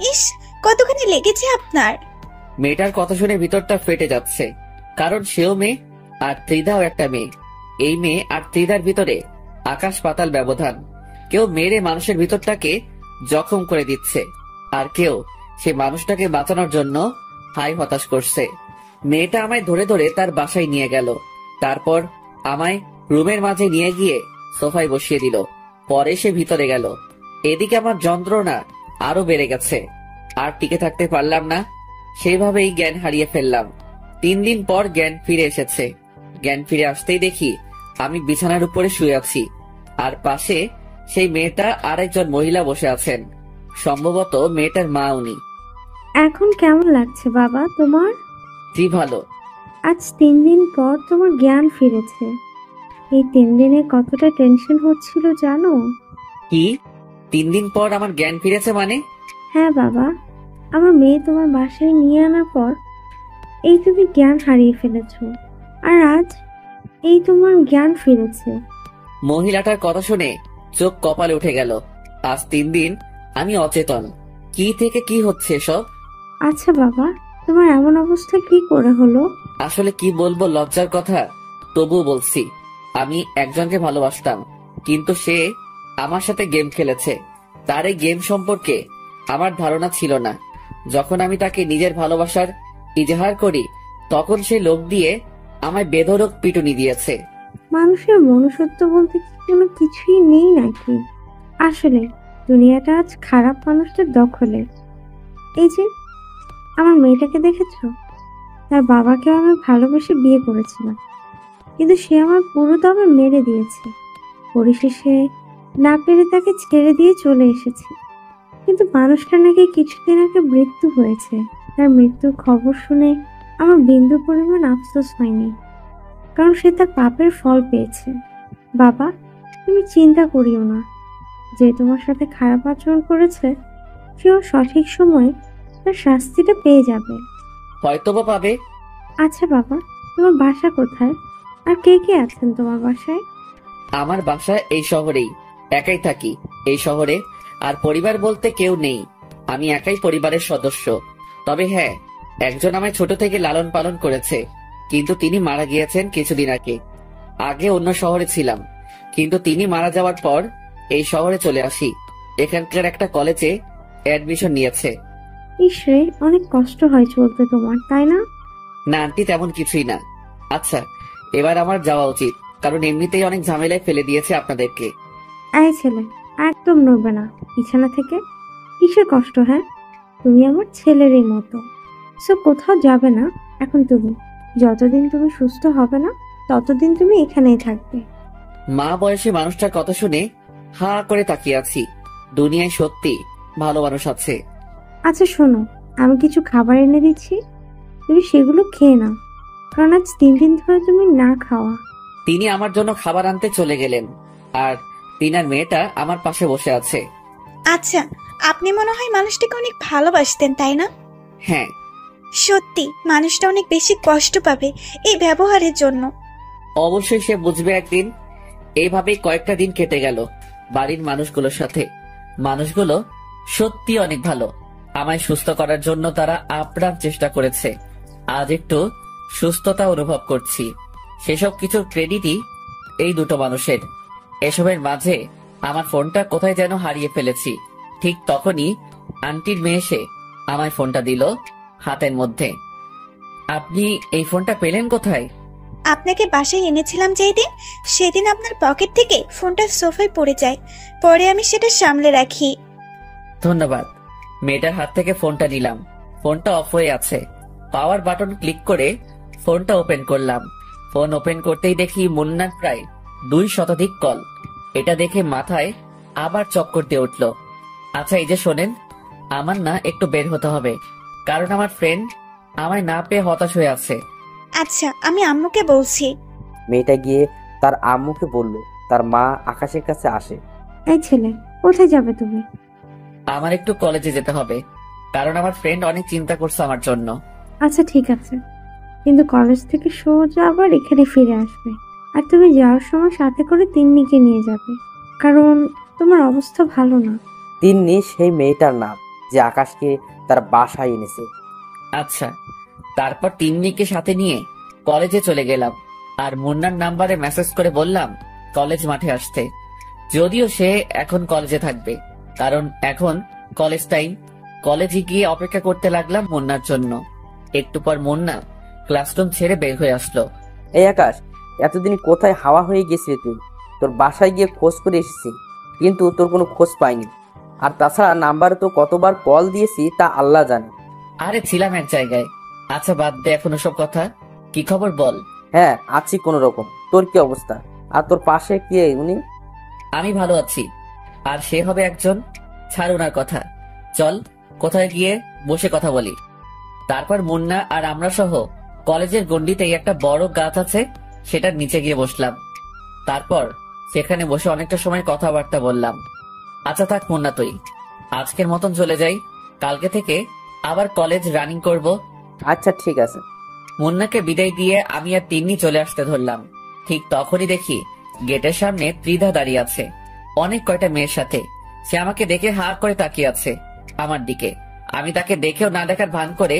ইস, কতখানি লেগেছে আপনার। মেয়েটার কথা শুনে ভিতরটা ফেটে যাচ্ছে, কারণ সেও মেয়ে আর ত্রিধাও একটা মেয়ে। এই মেয়ে আর ত্রিধার ভিতরে আকাশ পাতাল ব্যবধান। কেউ মেরে মানুষের ভিতরটাকে জখম করে দিচ্ছে, আর কেউ সে মানুষটাকে বাঁচানোর জন্য হাই হতাশ করছে। মেয়েটা আমায় ধরে ধরে তার বাসায় নিয়ে গেল, তারপর আমায় রুমের মাঝে নিয়ে গিয়ে সোফায় বসিয়ে দিল। পরে সে ভিতরে গেল। এদিকে আমার যন্ত্রণা আরো বেড়ে গেছে, আর টিকে থাকতে পারলাম না। সেইভাবেই জ্ঞান হারিয়ে ফেললাম। 3 দিন পর জ্ঞান ফিরে এসেছে। জ্ঞান ফিরে আসতেই দেখি আমি বিছানার উপরে শুয়ে আছি, আর পাশে সেই মেয়েটা আর একজন মহিলা বসে আছেন। সম্ভবত মেয়েটার মা উনি। এখন কেমন লাগছে বাবা তোমার? জি ভালো। আজ 3 দিন পর তোমার জ্ঞান ফিরেছে। এই 3 দিনে কতটা টেনশন হচ্ছিল জানো? কি 3 দিন পর আমার জ্ঞান ফিরেছে মানে? হ্যাঁ বাবা, আমার মেয়ে তোমার বাসায় নিয়ে আনার পর এই তুমি জ্ঞান হারিয়ে ফেলেছো, আর আজ এই তোমার জ্ঞান ফিরেছে। মহিলাটার কথা শুনে চোখ কপালে উঠে গেল। আজ 3 দিন আমি অচেতন। কি থেকে কি হচ্ছে সব? আচ্ছা বাবা, তোমার এমন অবস্থা কি করে হলো? আসলে কি বলবো, লজ্জার কথা, তবুও বলছি। আমি একজনকে ভালোবাসতাম, কিন্তু সে আমার সাথে গেম খেলেছে। তার এই গেম সম্পর্কে আমার ধারণা ছিল না। যখন আমি তাকে নিজের ভালোবাসার ইজহার করি, তখন সে লোক দিয়ে আমায় বেধড়ক পিটুনি দিয়েছে। মানুষের মনুষ্যত্ব বলতে কি কোনো কিছুই নেই নাকি? আসলে দুনিয়াটা আজ খারাপ মানুষদের দখলে। এই যে আমার মেয়েটাকে দেখেছো? তার বাবাকে আমি ভালোবেসে বিয়ে করেছিলাম, কিন্তু সে আমার পুরো দমে মেরে দিয়েছে। পরিশেষে না পেরে তাকে ছেড়ে দিয়ে চলে এসেছি। কিন্তু মানুষটা নাকি কিছুদিন আগে মৃত্যু হয়েছে। তার মৃত্যুর খবর শুনে আমার বিন্দু পরিমাণ আফসোস হয়নি, কারণ সে তার পাপের ফল পেয়েছে। বাবা, তুমি চিন্তা করিও না। যে তোমার সাথে খারাপ আচরণ করেছে সেও সঠিক সময়ে তার শাস্তিটা পেয়ে যাবে। হয়তোবা পাবে। আচ্ছা বাবা, তোমার বাসা কোথায়, আর কে কে আছেন তোমার বাসায়? আমার বাসা এই শহরেই। একাই থাকি এই শহরে, আর পরিবার বলতে কেউ নেই। আমি একাই পরিবারের সদস্য। তবে হ্যাঁ, একজন আমায় ছোট থেকে লালন পালন করেছে, কিন্তু তিনি মারা গিয়েছেন কিছুদিন আগে। আগে অন্য শহরে ছিলাম, কিন্তু তিনি মারা যাওয়ার পর এই শহরে চলে আসি। এখানকার একটা কলেজে অ্যাডমিশন নিয়েছে। ইসরে, অনেক কষ্ট হয় চলতে তোমার, তাই না? না আন্টি, তেমন কিছুই না। আচ্ছা, এবার আমার যাওয়া উচিত, কারণ এমনিতেই অনেক ঝামেলায় ফেলে দিয়েছে আপনাদেরকে। এই ছেলে, একদম নড়বে না বিছানা থেকে। কিসের কষ্ট? হ্যাঁ, তুমি আমার ছেলেরই মতো। সো কোথাও যাবে না এখন তুমি। যতদিন তুমি সুস্থ হবে না ততদিন তুমি এখানেই থাকবে। মা বয়সী মানুষটার কথা শুনে হা করে তাকিয়ে আছি। দুনিয়ায় সত্যি ভালো মানুষ আছে। আচ্ছা শোনো, আমি কিছু খাবার এনে দিচ্ছি, তুমি সেগুলো খেয়ে নাও, কারণ আজ 3 দিন ধরে তুমি না খাওয়া। তিনি আমার জন্য খাবার আনতে চলে গেলেন, আর তিনার মেয়েটা আমার পাশে বসে আছে। আচ্ছা, আপনি মনে হয় মানুষটাকে অনেক ভালোবাসতেন, তাই না? হ্যাঁ। সত্যি মানুষটা অনেক বেশি কষ্ট পাবে এই ব্যবহারের জন্য। অবশ্যই সে বুঝবে একদিন। এইভাবেই কয়েকটা দিন কেটে গেল বাড়ির মানুষগুলোর সাথে। মানুষগুলো সত্যি অনেক ভালো। আমায় সুস্থ করার জন্য তারা আপ্রাণ চেষ্টা করেছে। আজ একটু সুস্থতা অনুভব করছি। সেসব কিছুর ক্রেডিটই এই দুটো মানুষের। এসবের মাঝে আমার ফোনটা কোথায় যেন হারিয়ে ফেলেছি। ঠিক তখনই আন্টির মেয়ে এসে আমার ফোনটা দিল হাতের মধ্যে। আপনি এই ফোনটা পেলেন কোথায়? আপনাকে বাসায় এনেছিলাম যেই দিন, সেদিন আপনার পকেট থেকে ফোনটা সোফায় পড়ে যায়, পরে আমি সেটা সামলে রাখি। ধন্যবাদ। মেয়েটার হাত থেকে ফোনটা নিলাম। ফোনটা অফ হয়ে আছে। পাওয়ার বাটন ক্লিক করে ফোনটা ওপেন করলাম। ফোন ওপেন করতেই দেখি মুন্নার প্রায় 2 শতাধিক কল। এটা দেখে মাথায় আবার চক্কর দিয়ে উঠল। আচ্ছা এই যে শোনেন, আমার না একটু বের হতে হবে, কারণ আমার ফ্রেন্ড আমায় না পেয়ে হতাশ হয়ে আছে। আচ্ছা, আমি আম্মুকে বলছি। মেয়েটা গিয়ে তার আম্মুকে বলল তার মা আকাশের কাছে আসে। এই ছেলে, কোথায় যাবে তুমি? আমার একটু কলেজে যেতে হবে, কারণ আমার ফ্রেন্ড অনেক চিন্তা করছে আমার জন্য। আচ্ছা ঠিক আছে, কিন্তু কলেজ থেকে সোজা আবার এখানে ফিরে আসবে। আর তুমি যাওয়ার সময় সাথে করে তিন্নিকে নিয়ে যাবে, কারণ তোমার অবস্থা ভালো না। তিন্নি সেই মেয়েটার নাম যে আকাশকে তার বাসায় এনেছে। আচ্ছা। তারপর তিন্নিকে সাথে নিয়ে কলেজে চলে গেলাম, আর মুন্নার নাম্বারে মেসেজ করে বললাম কলেজ মাঠে আসতে। যদিও সে এখন কলেজে থাকবে, কারণ এখন কলেজ টাইম। কলেজে গিয়ে অপেক্ষা করতে লাগলাম মুন্নার জন্য। একটু পর মুন্না ক্লাসরুম ছেড়ে বের হয়ে আসলো। এই আকাশ, এতদিন কোথায় হাওয়া হয়ে গেছিলি তুই? তোর বাসায় গিয়ে খোঁজ করে এসেছি, কিন্তু তোর কোনো খোঁজ পাইনি। আর তাছাড়া নাম্বারে তো কতবার কল দিয়েছি তা আল্লাহ জানে। আরে ছিলাম এক জায়গায়। আচ্ছা বাদ দে এখন ওসব কথা। কি খবর বল? হ্যাঁ আছি কোনো রকম। তোর কি অবস্থা? আর তোর পাশে কে উনি? আমি ভালো আছি, আর সে হবে একজন। ছাড় ওনার কথা, চল কোথায় গিয়ে বসে কথা বলি। তারপর মুন্না আর আমরা সহ কলেজের গন্ডিতেই একটা বড় গাছ আছে, সেটার নিচে গিয়ে বসলাম। তারপর সেখানে বসে অনেকটা সময় কথাবার্তা বললাম। আচ্ছা থাক মুন্না, তুই আজকের মতন চলে যাই, কালকে থেকে আবার কলেজ রানিং করব। আচ্ছা ঠিক আছে। মুন্নাকে বিদায় দিয়ে আমি আর তিন্নি চলে আসতে ধরলাম। ঠিক তখনই দেখি গেটের সামনে ত্রিধা দাঁড়িয়ে আছে অনেক কয়টা মেয়ের সাথে। সে আমাকে দেখে হা করে তাকিয়ে আছে আমার দিকে। আমি তাকে দেখেও না দেখার ভান করে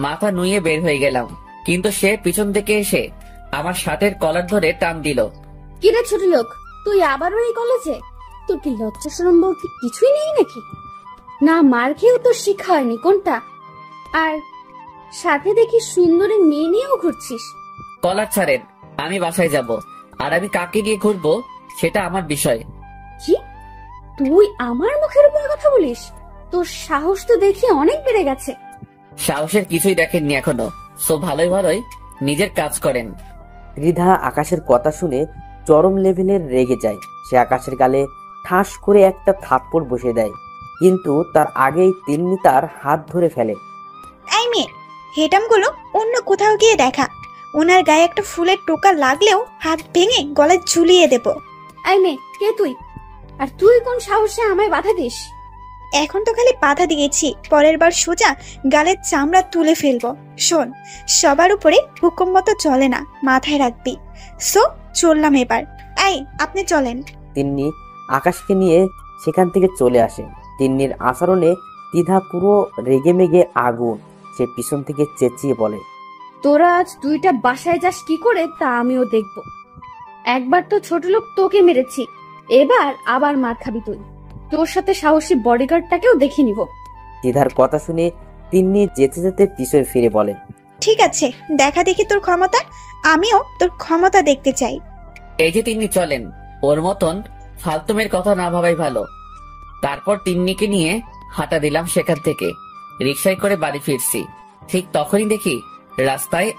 মাথা নুয়ে বের হয়ে গেলাম, কিন্তু সে পিছন থেকে এসে আমার শার্টের কলার ধরে টান দিল। কিরে ছোট লোক, তুই আবারও এই কলেজে? তোর কি লজ্জা শরম বলতে কিছুই নেই নাকি? না মার খেয়েও তোর শিক্ষা হয়নি কোনটা? আর সাথে দেখি সুন্দরী মেয়ে নিয়েও ঘুরছিস। কলার ছাড়েন, আমি বাসায় যাব, আর আমি কাকে নিয়ে ঘুরবো সেটা আমার বিষয়। কি তুই আমার মুখের উপর কথা বলিস? তোর সাহস তো দেখি অনেক বেড়ে গেছে। সাহসের কিছুই দেখেননি এখনো, সো ভালোই ভালোই নিজের কাজ করেন। ত্রিধা আকাশের কথা শুনে চরম লেভেলের রেগে যায়। সে আকাশের গালে ঠাস করে একটা থাপ্পড় বসে দেয়, কিন্তু তার আগেই তিন্নি তার হাত ধরে ফেলে। এই মেয়ে, হেটামগুলো অন্য কোথাও গিয়ে দেখা। ওনার গায়ে একটা ফুলের টোকা লাগলেও হাত ভেঙে গলায় ঝুলিয়ে দেব। আই মে, কে তুই? আর তুই কোন সাহসে আমায় বাধা দিস? এখন তো খালি বাধা দিয়েছি, পরের বার সোজা গালের চামড়া তুলে ফেলবো। শোন, সবার উপরে হুকুম মতো চলে না, মাথায় রাখবি। সো চললাম এবার। এই আপনি চলেন। তিন্নি আকাশকে নিয়ে সেখান থেকে চলে আসে। তিন্নির আচরণে দ্বিধা পুরো রেগে মেগে আগুন। সে পিছন থেকে চেঁচিয়ে বলে, তোরা আজ দুইটা বাসায় যাস কি করে তা আমিও দেখব। একবার তো ছোট লোক তোকে মেরেছি, এবার আবার মার খাবি তুই। তোর সাথে সাহসী বডিগার্ডটাকেও দেখে নিব। দ্বিধার কথা শুনে তিন্নি যেতে যেতে পিছনে ফিরে বলে, ঠিক আছে, দেখা দেখি তোর ক্ষমতা। আমিও তোর ক্ষমতা দেখতে চাই। এই যে তিন্নি চলেন, ওর মতন ফালতুমের কথা না ভাবাই ভালো। তারপর তিন্নিকে নিয়ে হাঁটা দিলাম সেখান থেকে। রিক্সায় করে বাড়ি ফিরছি। ঠিক তখনই দেখি রাস্তায়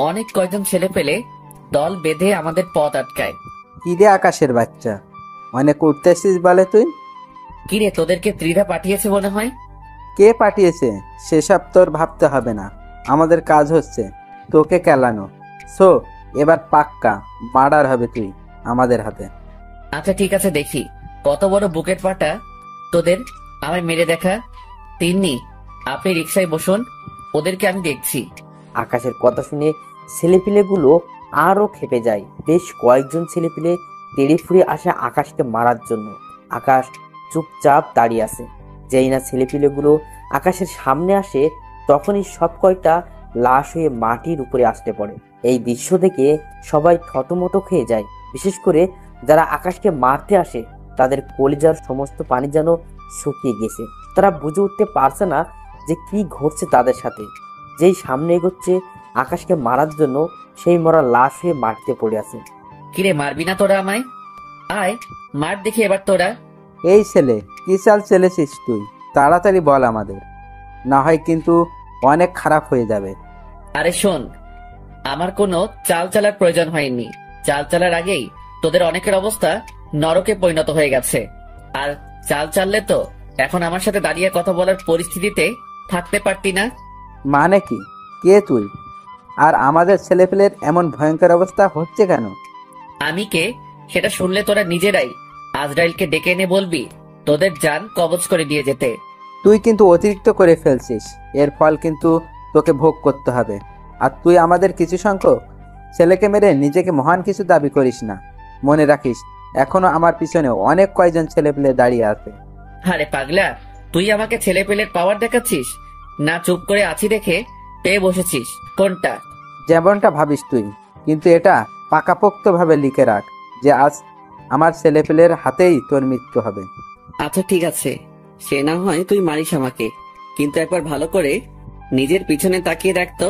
অনেক কয়জন ছেলে পেলে দল বেঁধে আমাদের পথ আটকায়। কি রে আকাশের বাচ্চা, অনেক উঠতেছিস বলে তুই? কিরে, তোদেরকে ত্রিধা পাঠিয়েছে মনে হয়? কে পাঠিয়েছে সেসব তোর ভাবতে হবে না, আমাদের কাজ হচ্ছে তোকে কেলানো। সো এবার পাক্কা মার্ডার হবে তুই আমাদের হাতে। আচ্ছা ঠিক আছে, দেখি কত বড় বুকের পাটা তোদের, আমায় মেরে দেখা। তিন্নি, আপনি রিক্সায় বসুন, ওদেরকে আমি দেখছি। আকাশের কথা শুনে ছেলেপিলেগুলো আরো খেপে যায়। বেশ কয়েকজন ছেলেপিলে তেড়ে ফুড়ে আসে আকাশকে মারার জন্য। আকাশ চুপচাপ দাঁড়িয়ে আছে। যেই না ছেলেপিলেগুলো আকাশের সামনে আসে, তখনই সব কয়টা লাশ হয়ে মাটির উপরে আসতে পড়ে। এই দৃশ্য দেখে সবাই থতমত খেয়ে যায়, বিশেষ করে যারা আকাশকে মারতে আসে তাদের কলিজার সমস্ত পানি যেন শুকিয়ে গেছে। তারা বুঝে উঠতে পারছে না যে কি ঘটছে তাদের সাথে। যেই সামনে এগোচ্ছে আকাশকে মারার জন্য, সেই মরা লাশ হয়ে মাটিতে পড়ে আছে। কিরে, মারবি না তোরা আমায়? আয় মার দেখি এবার তোরা। এই ছেলে, কি চাল চলেছিস তুই? তাড়াতাড়ি বল আমাদের, না হয় কিন্তু অনেক খারাপ হয়ে যাবে। আরে শোন, আমার কোনো চাল চালার প্রয়োজন হয়নি। চাল চালার আগেই তোদের অনেকের অবস্থা নরকে পরিণত হয়ে গেছে। আর চাল চাললে তো এখন আমার সাথে দাঁড়িয়ে কথা বলার পরিস্থিতিতে থাকতে পারতি না। মানে কি? কে তুই? আর আমাদের ছেলেপেলের এমন ভয়ঙ্কর অবস্থা হচ্ছে কেন? আমি কে সেটা শুনলে তোরা নিজেরাই আজরাইলকে ডেকে এনে বলবি তোদের জান কবজ করে দিয়ে যেতে। তুই কিন্তু অতিরিক্ত করে ফেলছিস, এর ফল কিন্তু তোকে ভোগ করতে হবে। আর তুই আমাদের কিছু সংখ্যক ছেলেকে মেরে নিজেকে মহান কিছু দাবি করিস না। মনে রাখিস, এখনো আমার পিছনে অনেক কয়জন ছেলেপেলে দাঁড়িয়ে আছে। আরে পাগলা, তুই আমাকে ছেলে পেলের পাওয়ার দেখাচ্ছিস না চুপ করে আছি দেখে পেয়ে বসেছিস? কোনটা? যেমনটা ভাবিস তুই, কিন্তু এটা পাকাপোক্তভাবে লিখে রাখ যে আজ আমার ছেলেপেলের হাতেই তোর মৃত্যু হবে। আচ্ছা ঠিক আছে, সে না হয় তুই মারিস আমাকে, কিন্তু একবার ভালো করে নিজের পিছনে তাকিয়ে দেখতো।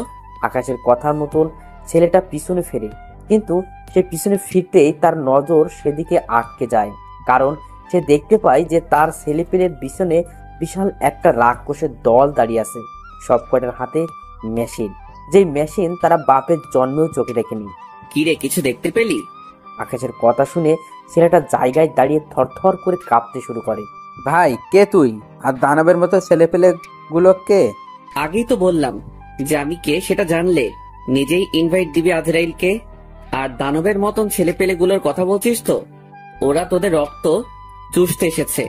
আকাশের কথার মতন ছেলেটা পিছনে ফেরে, কিন্তু সে পিছনে ফিরতেই তার নজর সেদিকে আটকে যায়। কারণ সে দেখতে পায় যে তার ছেলেপেলের পিছনে বিশাল একটা রাক্ষসের দল দাঁড়িয়ে আছে, সব কয়টার হাতে মেশিন। যেই মেশিন তারা বাপের জন্মেও চোখে দেখেনি। কি রে, কিছু দেখতে পেলি? আকাশের কথা শুনে ছেলেটা জায়গায় দাঁড়িয়ে থরথর করে কাঁপতে শুরু করে। ভাই, কে তুই? আর দানবের মতো ছেলেপেলে গুলো কে? আগেই তো বললাম যে আমি কে সেটা জানলে নিজেই ইনভাইট দিবি আজরাইলকে। আর দানবের মতন ছেলে পেলেগুলোর কথা বলছিস তো? ওরা তোদের রক্ত চুষতে এসেছে।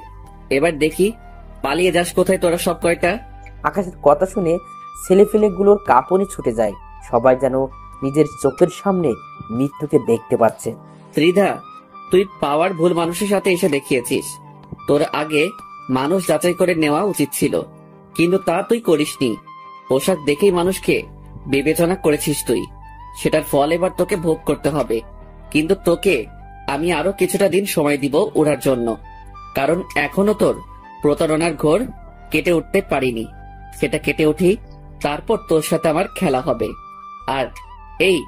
এবার দেখি পালিয়ে যাস কোথায় তোরা সব কয়টা। আকাশের কথা শুনে ছেলেপেলেগুলোর কাঁপুনি ছুটে যায়। সবাই যেন নিজের চোখের সামনে মৃত্যুকে দেখতে পাচ্ছে। ত্রিধা, তুই পাওয়ার ভুল মানুষের সাথে এসে দেখিয়েছিস। তোর আগে মানুষ যাচাই করে নেওয়া উচিত ছিল, কিন্তু তা তুই করিসনি। পোশাক দেখেই মানুষকে বিবেচনা করেছিস তুই। সেটার ফল এবার তোকে ভোগ করতে হবে। কিন্তু তোকে আমি আরো কিছুটা দিন সময় দিব ওড়ার জন্য, কারণ এখনো তোর প্রতারণার ঘোর কেটে উঠতে পারিনি। সেটা কেটে উঠি, তারপর তোর সাথে আমার খেলা হবে। আর এই,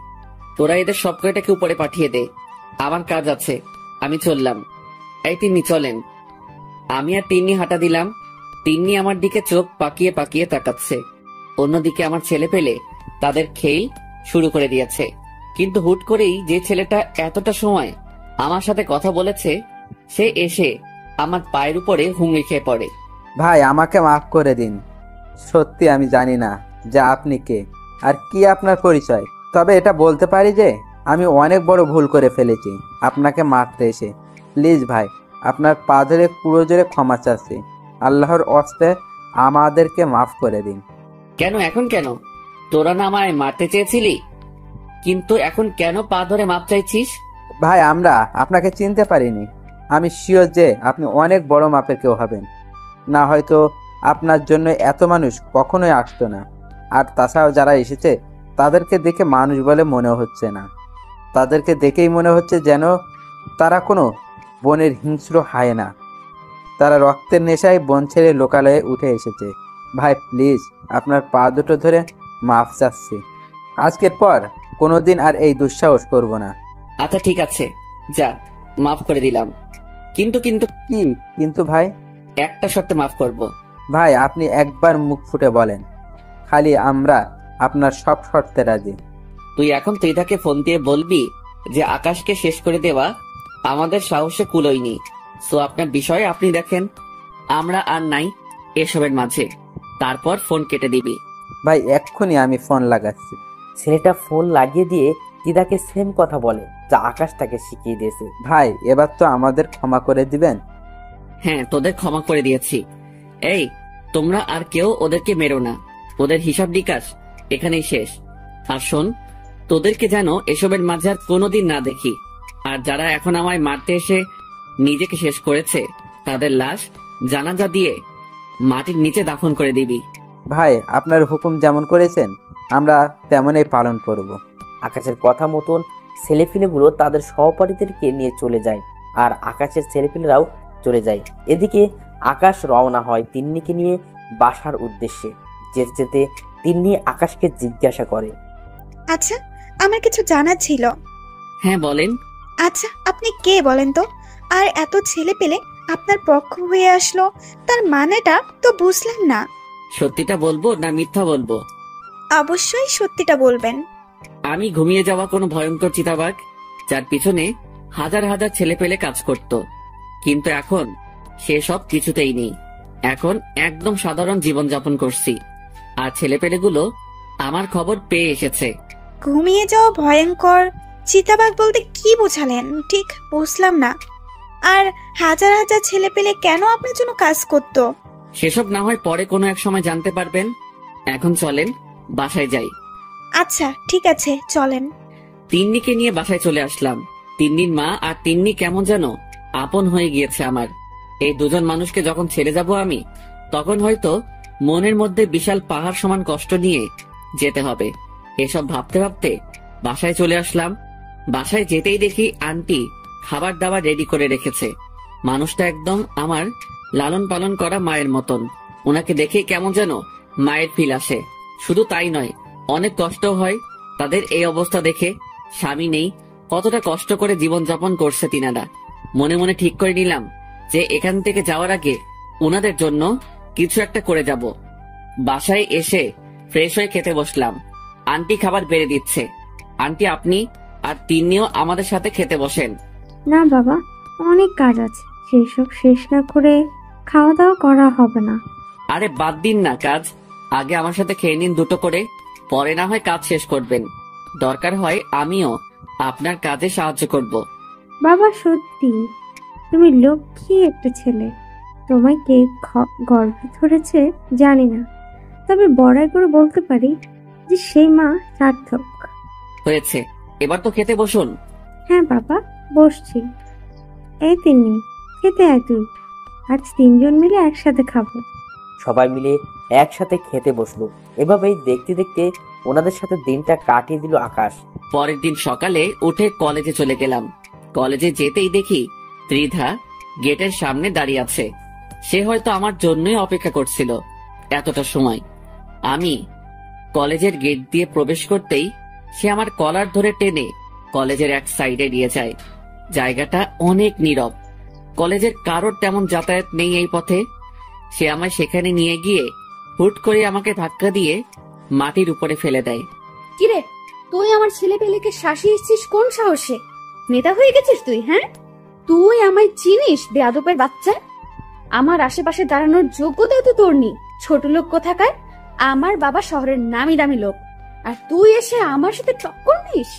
তোরা এদের সব কয়টাকে উপরে পাঠিয়ে দে, আমার কাজ আছে, আমি চললাম। এই তিন্নি চলেন। আমি আর তিন্নি হাঁটা দিলাম। তিন্নি আমার দিকে চোখ পাকিয়ে পাকিয়ে তাকাচ্ছে। অন্যদিকে আমার ছেলে পেলে তাদের খেল শুরু করে দিয়েছে। কিন্তু হুট করেই যে ছেলেটা এতটা সময় আমার সাথে কথা বলেছে, সে এসে আমার পায়ের উপরে হুমড়ি খেয়ে পড়ে। ভাই, আমাকে মাফ করে দিন। সত্যি আমি জানি না যে আপনি কে আর কি আপনার পরিচয়। তবে এটা বলতে পারি যে আমি অনেক বড় ভুল করে ফেলেছি আপনাকে মারতে এসে। প্লিজ ভাই, আপনার পা ধরে পুরো জোরে ক্ষমা চাচ্ছি। আল্লাহর ওয়াস্তে আমাদেরকে মাফ করে দিন। কেন? এখন কেন? তোরা না আমায় মারতে চেয়েছিলি, কিন্তু এখন কেন পা ধরে মাপ চাইছিস? ভাই, আমরা আপনাকে চিনতে পারিনি। আমি শিওর যে আপনি অনেক বড় মাপের কেউ হবেন, না হয়তো আপনার জন্য এত মানুষ কখনোই আসতো না। আর তাছাড়াও যারা এসেছে তাদেরকে দেখে মানুষ বলে মনে হচ্ছে না। তাদেরকে দেখেই মনে হচ্ছে যেন তারা কোনো বনের হিংস্র হায়না। তারা রক্তের নেশায় বন ছেড়ে লোকালয়ে উঠে এসেছে। ভাই প্লিজ, আপনার পা দুটো ধরে মাফ চাচ্ছি। আজকের পর কোনোদিন আর এই দুঃসাহস করব না। আচ্ছা ঠিক আছে, যা, মাফ করে দিলাম। কিন্তু কিন্তু কি কিন্তু ভাই? একটা শর্তে মাফ করব। ভাই, আপনি একবার মুখ ফুটে বলেন, খালি আমরা আপনার সব শর্তে রাজি। তুই এখন ত্রিধাকে ফোন দিয়ে বলবি যে আকাশকে শেষ করে দেওয়া আমাদের সাহসে কুলোয়নি। সো আপনার বিষয়ে আপনি দেখেন, আমরা আর নাই এসবের মাঝে। তারপর ফোন কেটে দিবি। ভাই, এক্ষুনি আমি ফোন লাগাচ্ছি। ছেলেটা ফোন লাগিয়ে দিয়ে দিদাকে সেম কথা বলে যা আকাশ তাকে শিখিয়ে দিয়েছে। ভাই, এবার তো আমাদের ক্ষমা করে দিবেন। হ্যাঁ, তোদের ক্ষমা করে দিয়েছি। এই, তোমরা আর কেউ ওদেরকে মেরো না। ওদের হিসাব নিকাশ এখানেই শেষ। আর শোন, তোদেরকে যেন এসবের মাঝে আর কোনোদিন না দেখি। আর যারা এখন আমায় মারতে এসে নিজেকে শেষ করেছে, তাদের লাশ জানাজা দিয়ে মাটির নিচে দাফন করে দিবি। ভাই, আপনার হুকুম যেমন করেছেন আমরা তেমনই পালন করব। আকাশের কথা মতন ছেলেপিলেগুলো তাদের সহপাঠীদেরকে নিয়ে চলে যায়। আর আকাশের ছেলেপেলেরাও চলে যায়। এদিকে আকাশ রওনা হয় তিন্নিকে নিয়ে বাসার উদ্দেশ্যে। যেতে যেতে তিন্নি আকাশকে জিজ্ঞাসা করে, আচ্ছা, আমার কিছু জানার ছিল। হ্যাঁ বলেন। আচ্ছা, আপনি কে বলেন তো? আর এত ছেলে পেলে আপনার পক্ষ হয়ে আসলো, তার মানেটা তো বুঝলাম না। সত্যিটা বলবো না মিথ্যা বলবো? অবশ্যই সত্যিটা বলবেন। আমি ঘুমিয়ে যাওয়া কোনো ভয়ঙ্কর চিতাবাঘ, যার পিছনে হাজার হাজার ছেলে পেলে কাজ করত, কিন্তু এখন সেসব কিছুতেই নেই। এখন একদম সাধারণ জীবনযাপন করছি, আর ছেলেপেলেগুলো আমার খবর পেয়ে এসেছে। ঘুমিয়ে যাওয়া ভয়ঙ্কর চিতাবাঘ বলতে কি বোঝালেন? ঠিক বুঝলাম না। আর হাজার হাজার ছেলে পেলে কেন আপনার জন্য কাজ করতো? সেসব না হয় পরে কোনো এক সময় জানতে পারবেন। এখন চলেন বাসায় যাই। আচ্ছা ঠিক আছে, চলেন। তিন্নিকে নিয়ে বাসায় চলে আসলাম। তিন্নির মা আর তিন্নি কেমন যেন আপন হয়ে গিয়েছে আমার। এই দুজন মানুষকে যখন ছেড়ে যাব আমি, তখন হয়তো মনের মধ্যে বিশাল পাহাড় সমান কষ্ট নিয়ে যেতে হবে। এসব ভাবতে ভাবতে বাসায় চলে আসলাম। বাসায় যেতেই দেখি আন্টি খাবার দাবার রেডি করে রেখেছে। মানুষটা একদম আমার লালন পালন করা মায়ের মতন। ওনাকে দেখে কেমন যেন মায়ের ফিল আসে। শুধু তাই নয়, অনেক কষ্ট হয় তাদের এই অবস্থা দেখে। স্বামী নেই, কতটা কষ্ট করে জীবনযাপন করছে তিনারা। মনে মনে ঠিক করে নিলাম যে এখান থেকে যাওয়ার আগে ওনাদের জন্য কিছু একটা করে যাব। বাসায় এসে ফ্রেশ হয়ে খেতে বসলাম। আন্টি খাবার বেড়ে দিচ্ছে। আন্টি, আপনি আর তিন্নিও আমাদের সাথে খেতে বসেন। না বাবা, অনেক কাজ আছে, সেসব শেষ না করে খাওয়া দাওয়া করা হবে না। আরে বাদ দিন না কাজ, আগে আমার সাথে খেয়ে নিন দুটো করে, পরে না হয় কাজ শেষ করবেন। দরকার হয় আমিও আপনার কাজে সাহায্য করব। বাবা সত্যি তুমি লক্ষ্মী একটা ছেলে। তোমায় কে গর্ভে ধরেছে জানি না, তবে বড়াই করে বলতে পারি যে সেই মা সার্থক। হয়েছে, এবার তো খেতে বসুন। হ্যাঁ বাবা, বসছি। এই তিন্নি, খেতে আয় তুই, আজ তিনজন মিলে একসাথে খাবো। সবাই মিলে একসাথে খেতে বসলো। এভাবেই দেখতে দেখতে ওনাদের সাথে দিনটা কাটিয়ে দিল আকাশ। পরের দিন সকালে উঠে কলেজে চলে গেলাম। কলেজে যেতেই দেখি ত্রিধা গেটের সামনে দাঁড়িয়ে আছে। সে হয়তো আমার জন্যই অপেক্ষা করছিল এতটা সময়। আমি কলেজের গেট দিয়ে প্রবেশ করতেই সে আমার কলার ধরে টেনে কলেজের এক সাইডে নিয়ে যায়। জায়গাটা অনেক নীরব, কলেজের কারোর তেমন যাতায়াত নেই এই পথে। সে আমায় সেখানে নিয়ে গিয়ে হুট করে আমাকে ধাক্কা দিয়ে মাটির উপরে ফেলে দেয়। কিরে, তুই আমার ছেলে পেলেকে শাসিয়েছিস কোন সাহসে? নেতা হয়ে গেছিস তুই? হ্যাঁ, তুই আমায় চিনিস বেয়াদবের বাচ্চা? আমার আশেপাশে দাঁড়ানোর যোগ্যতা তো তোর নেই, ছোট লোক কোথাকার। আমার বাবা শহরের নামি দামি লোক, আর তুই এসে আমার সাথে টক্কর নিস?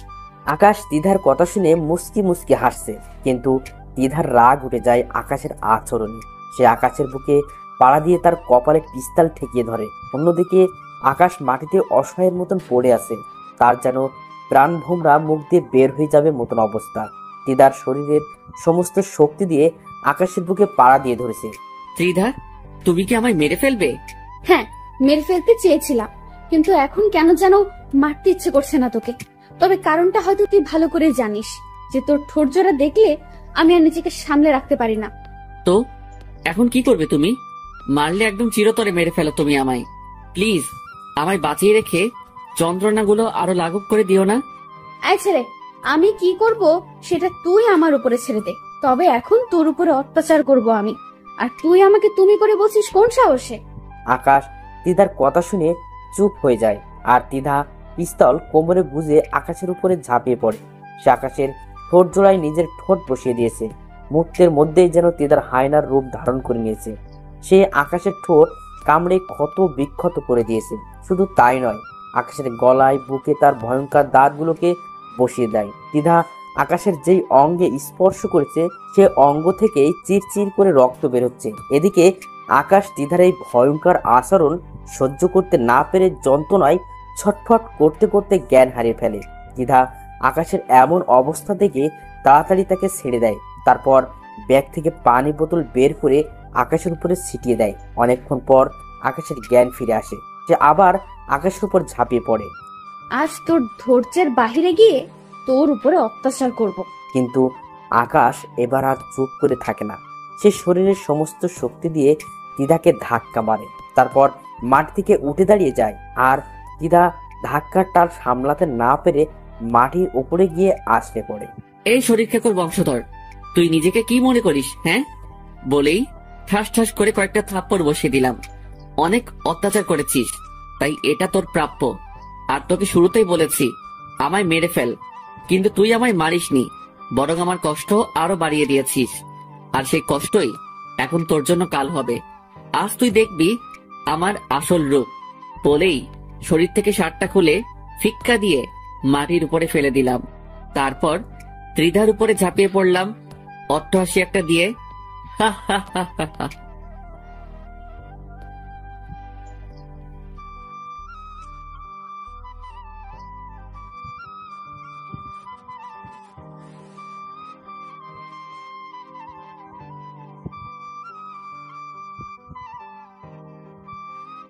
আকাশ দ্বিধার কথা শুনে মুস্কি মুস্কি হাসছে, কিন্তু দ্বিধার রাগ উঠে যায় আকাশের আচরণে। সে আকাশের বুকে পাড়া দিয়ে তার কপালে পিস্তাল ঠেকিয়ে ধরে। অন্যদিকে আকাশ মাটিতে অসহায়ের মতন পড়ে আছে, তার যেন প্রাণ ভোমরা মুখ দিয়ে বের হয়ে যাবে মতন অবস্থা। দ্বিধার শরীরের সমস্ত শক্তি দিয়ে আকাশের বুকে পাড়া দিয়ে ধরেছে। ত্রিধা, তুমি কি আমায় মেরে ফেলবে? হ্যাঁ, মেরে ফেলতে চেয়েছিলাম, কিন্তু এখন কেন যেন মারতে ইচ্ছে করছে না তোকে। তবে কারণটা হয়তো তুই ভালো করে জানিস, যে তোর ঠোঁট জোড়া দেখলে আমি আর নিজেকে সামলে রাখতে পারি না। তো এখন কি করবে তুমি? মারলে একদম চিরতরে মেরে ফেলো তুমি আমায়। প্লিজ আমায় বাঁচিয়ে রেখে যন্ত্রণাগুলো আরো লাঘব করে দিও না। এই ছেলে, আমি কি করব সেটা তুই আমার উপরে ছেড়ে দে। তবে এখন তোর উপরে অত্যাচার করব আমি, আর তুই আমাকে তুমি করে বলছিস কোন সাহসে? আকাশ তিধার কথা শুনে চুপ হয়ে যায়, আর তিধা পিস্তল কোমরে গুজে আকাশের উপরে ঝাঁপিয়ে পড়ে। সে আকাশের ঠোঁট জোড়ায় নিজের ঠোঁট বসিয়ে দিয়েছে। মুহূর্তের মধ্যেই যেন তিধার হায়নার রূপ ধারণ করে নিয়েছে। সে আকাশের ঠোঁট কামড়ে ক্ষত বিক্ষত করে দিয়েছে। শুধু তাই নয়, আকাশের গলায় বুকে তার ভয়ঙ্কর দাঁতগুলোকে বসিয়ে দেয়। তিধা আকাশের যেই অঙ্গে স্পর্শ করেছে সে অঙ্গ থেকেই চিরচির করে রক্ত বেরোচ্ছে। এদিকে আকাশ তিধার এই ভয়ঙ্কর আচরণ সহ্য করতে না পেরে যন্ত্রণায় ছটফট করতে করতে জ্ঞান হারিয়ে ফেলে। তিধা আকাশের এমন অবস্থা দেখে তাড়াতাড়ি তাকে ছেড়ে দেয়। তারপর ব্যাগ থেকে পানি বোতল বের করে আকাশের উপরে ছিটিয়ে দেয়। অনেকক্ষণ পর আকাশের জ্ঞান ফিরে আসে। সে আবার আকাশের উপর ঝাঁপিয়ে পড়ে। আজ তোর ধৈর্যের বাহিরে গিয়ে তোর উপরে অত্যাচার করব। কিন্তু আকাশ এবার আর চুপ করে থাকে না। সে শরীরের সমস্ত শক্তি দিয়ে তিদাকে ধাক্কা মারে, তারপর মাটি থেকে উঠে দাঁড়িয়ে যায়। আর তিদা ধাক্কার টাল সামলাতে না পেরে মাটির উপরে গিয়ে আছড়ে পড়ে। এই শরীর খেকোর বংশধর, তুই নিজেকে কি মনে করিস? হ্যাঁ, বলেই ঠাস ঠাস করে কয়েকটা থাপ্পড় বসিয়ে দিলাম। অনেক অত্যাচার করেছিস, তাই এটা তোর প্রাপ্য। আর তোকে শুরুতেই বলেছি আমায় মেরে ফেল, কিন্তু তুই আমায় মারিসনি, বরং আমার কষ্ট আরো বাড়িয়ে দিয়েছিস। আর সেই কষ্টই এখন তোর জন্য কাল হবে। আজ তুই দেখবি আমার আসল রূপ। বলেই শরীর থেকে শার্টটা খুলে ফিক্কা দিয়ে মাটির উপরে ফেলে দিলাম। তারপর ত্রিধার উপরে ঝাঁপিয়ে পড়লাম অট্টহাসি একটা দিয়ে। হা হা হা হা হা।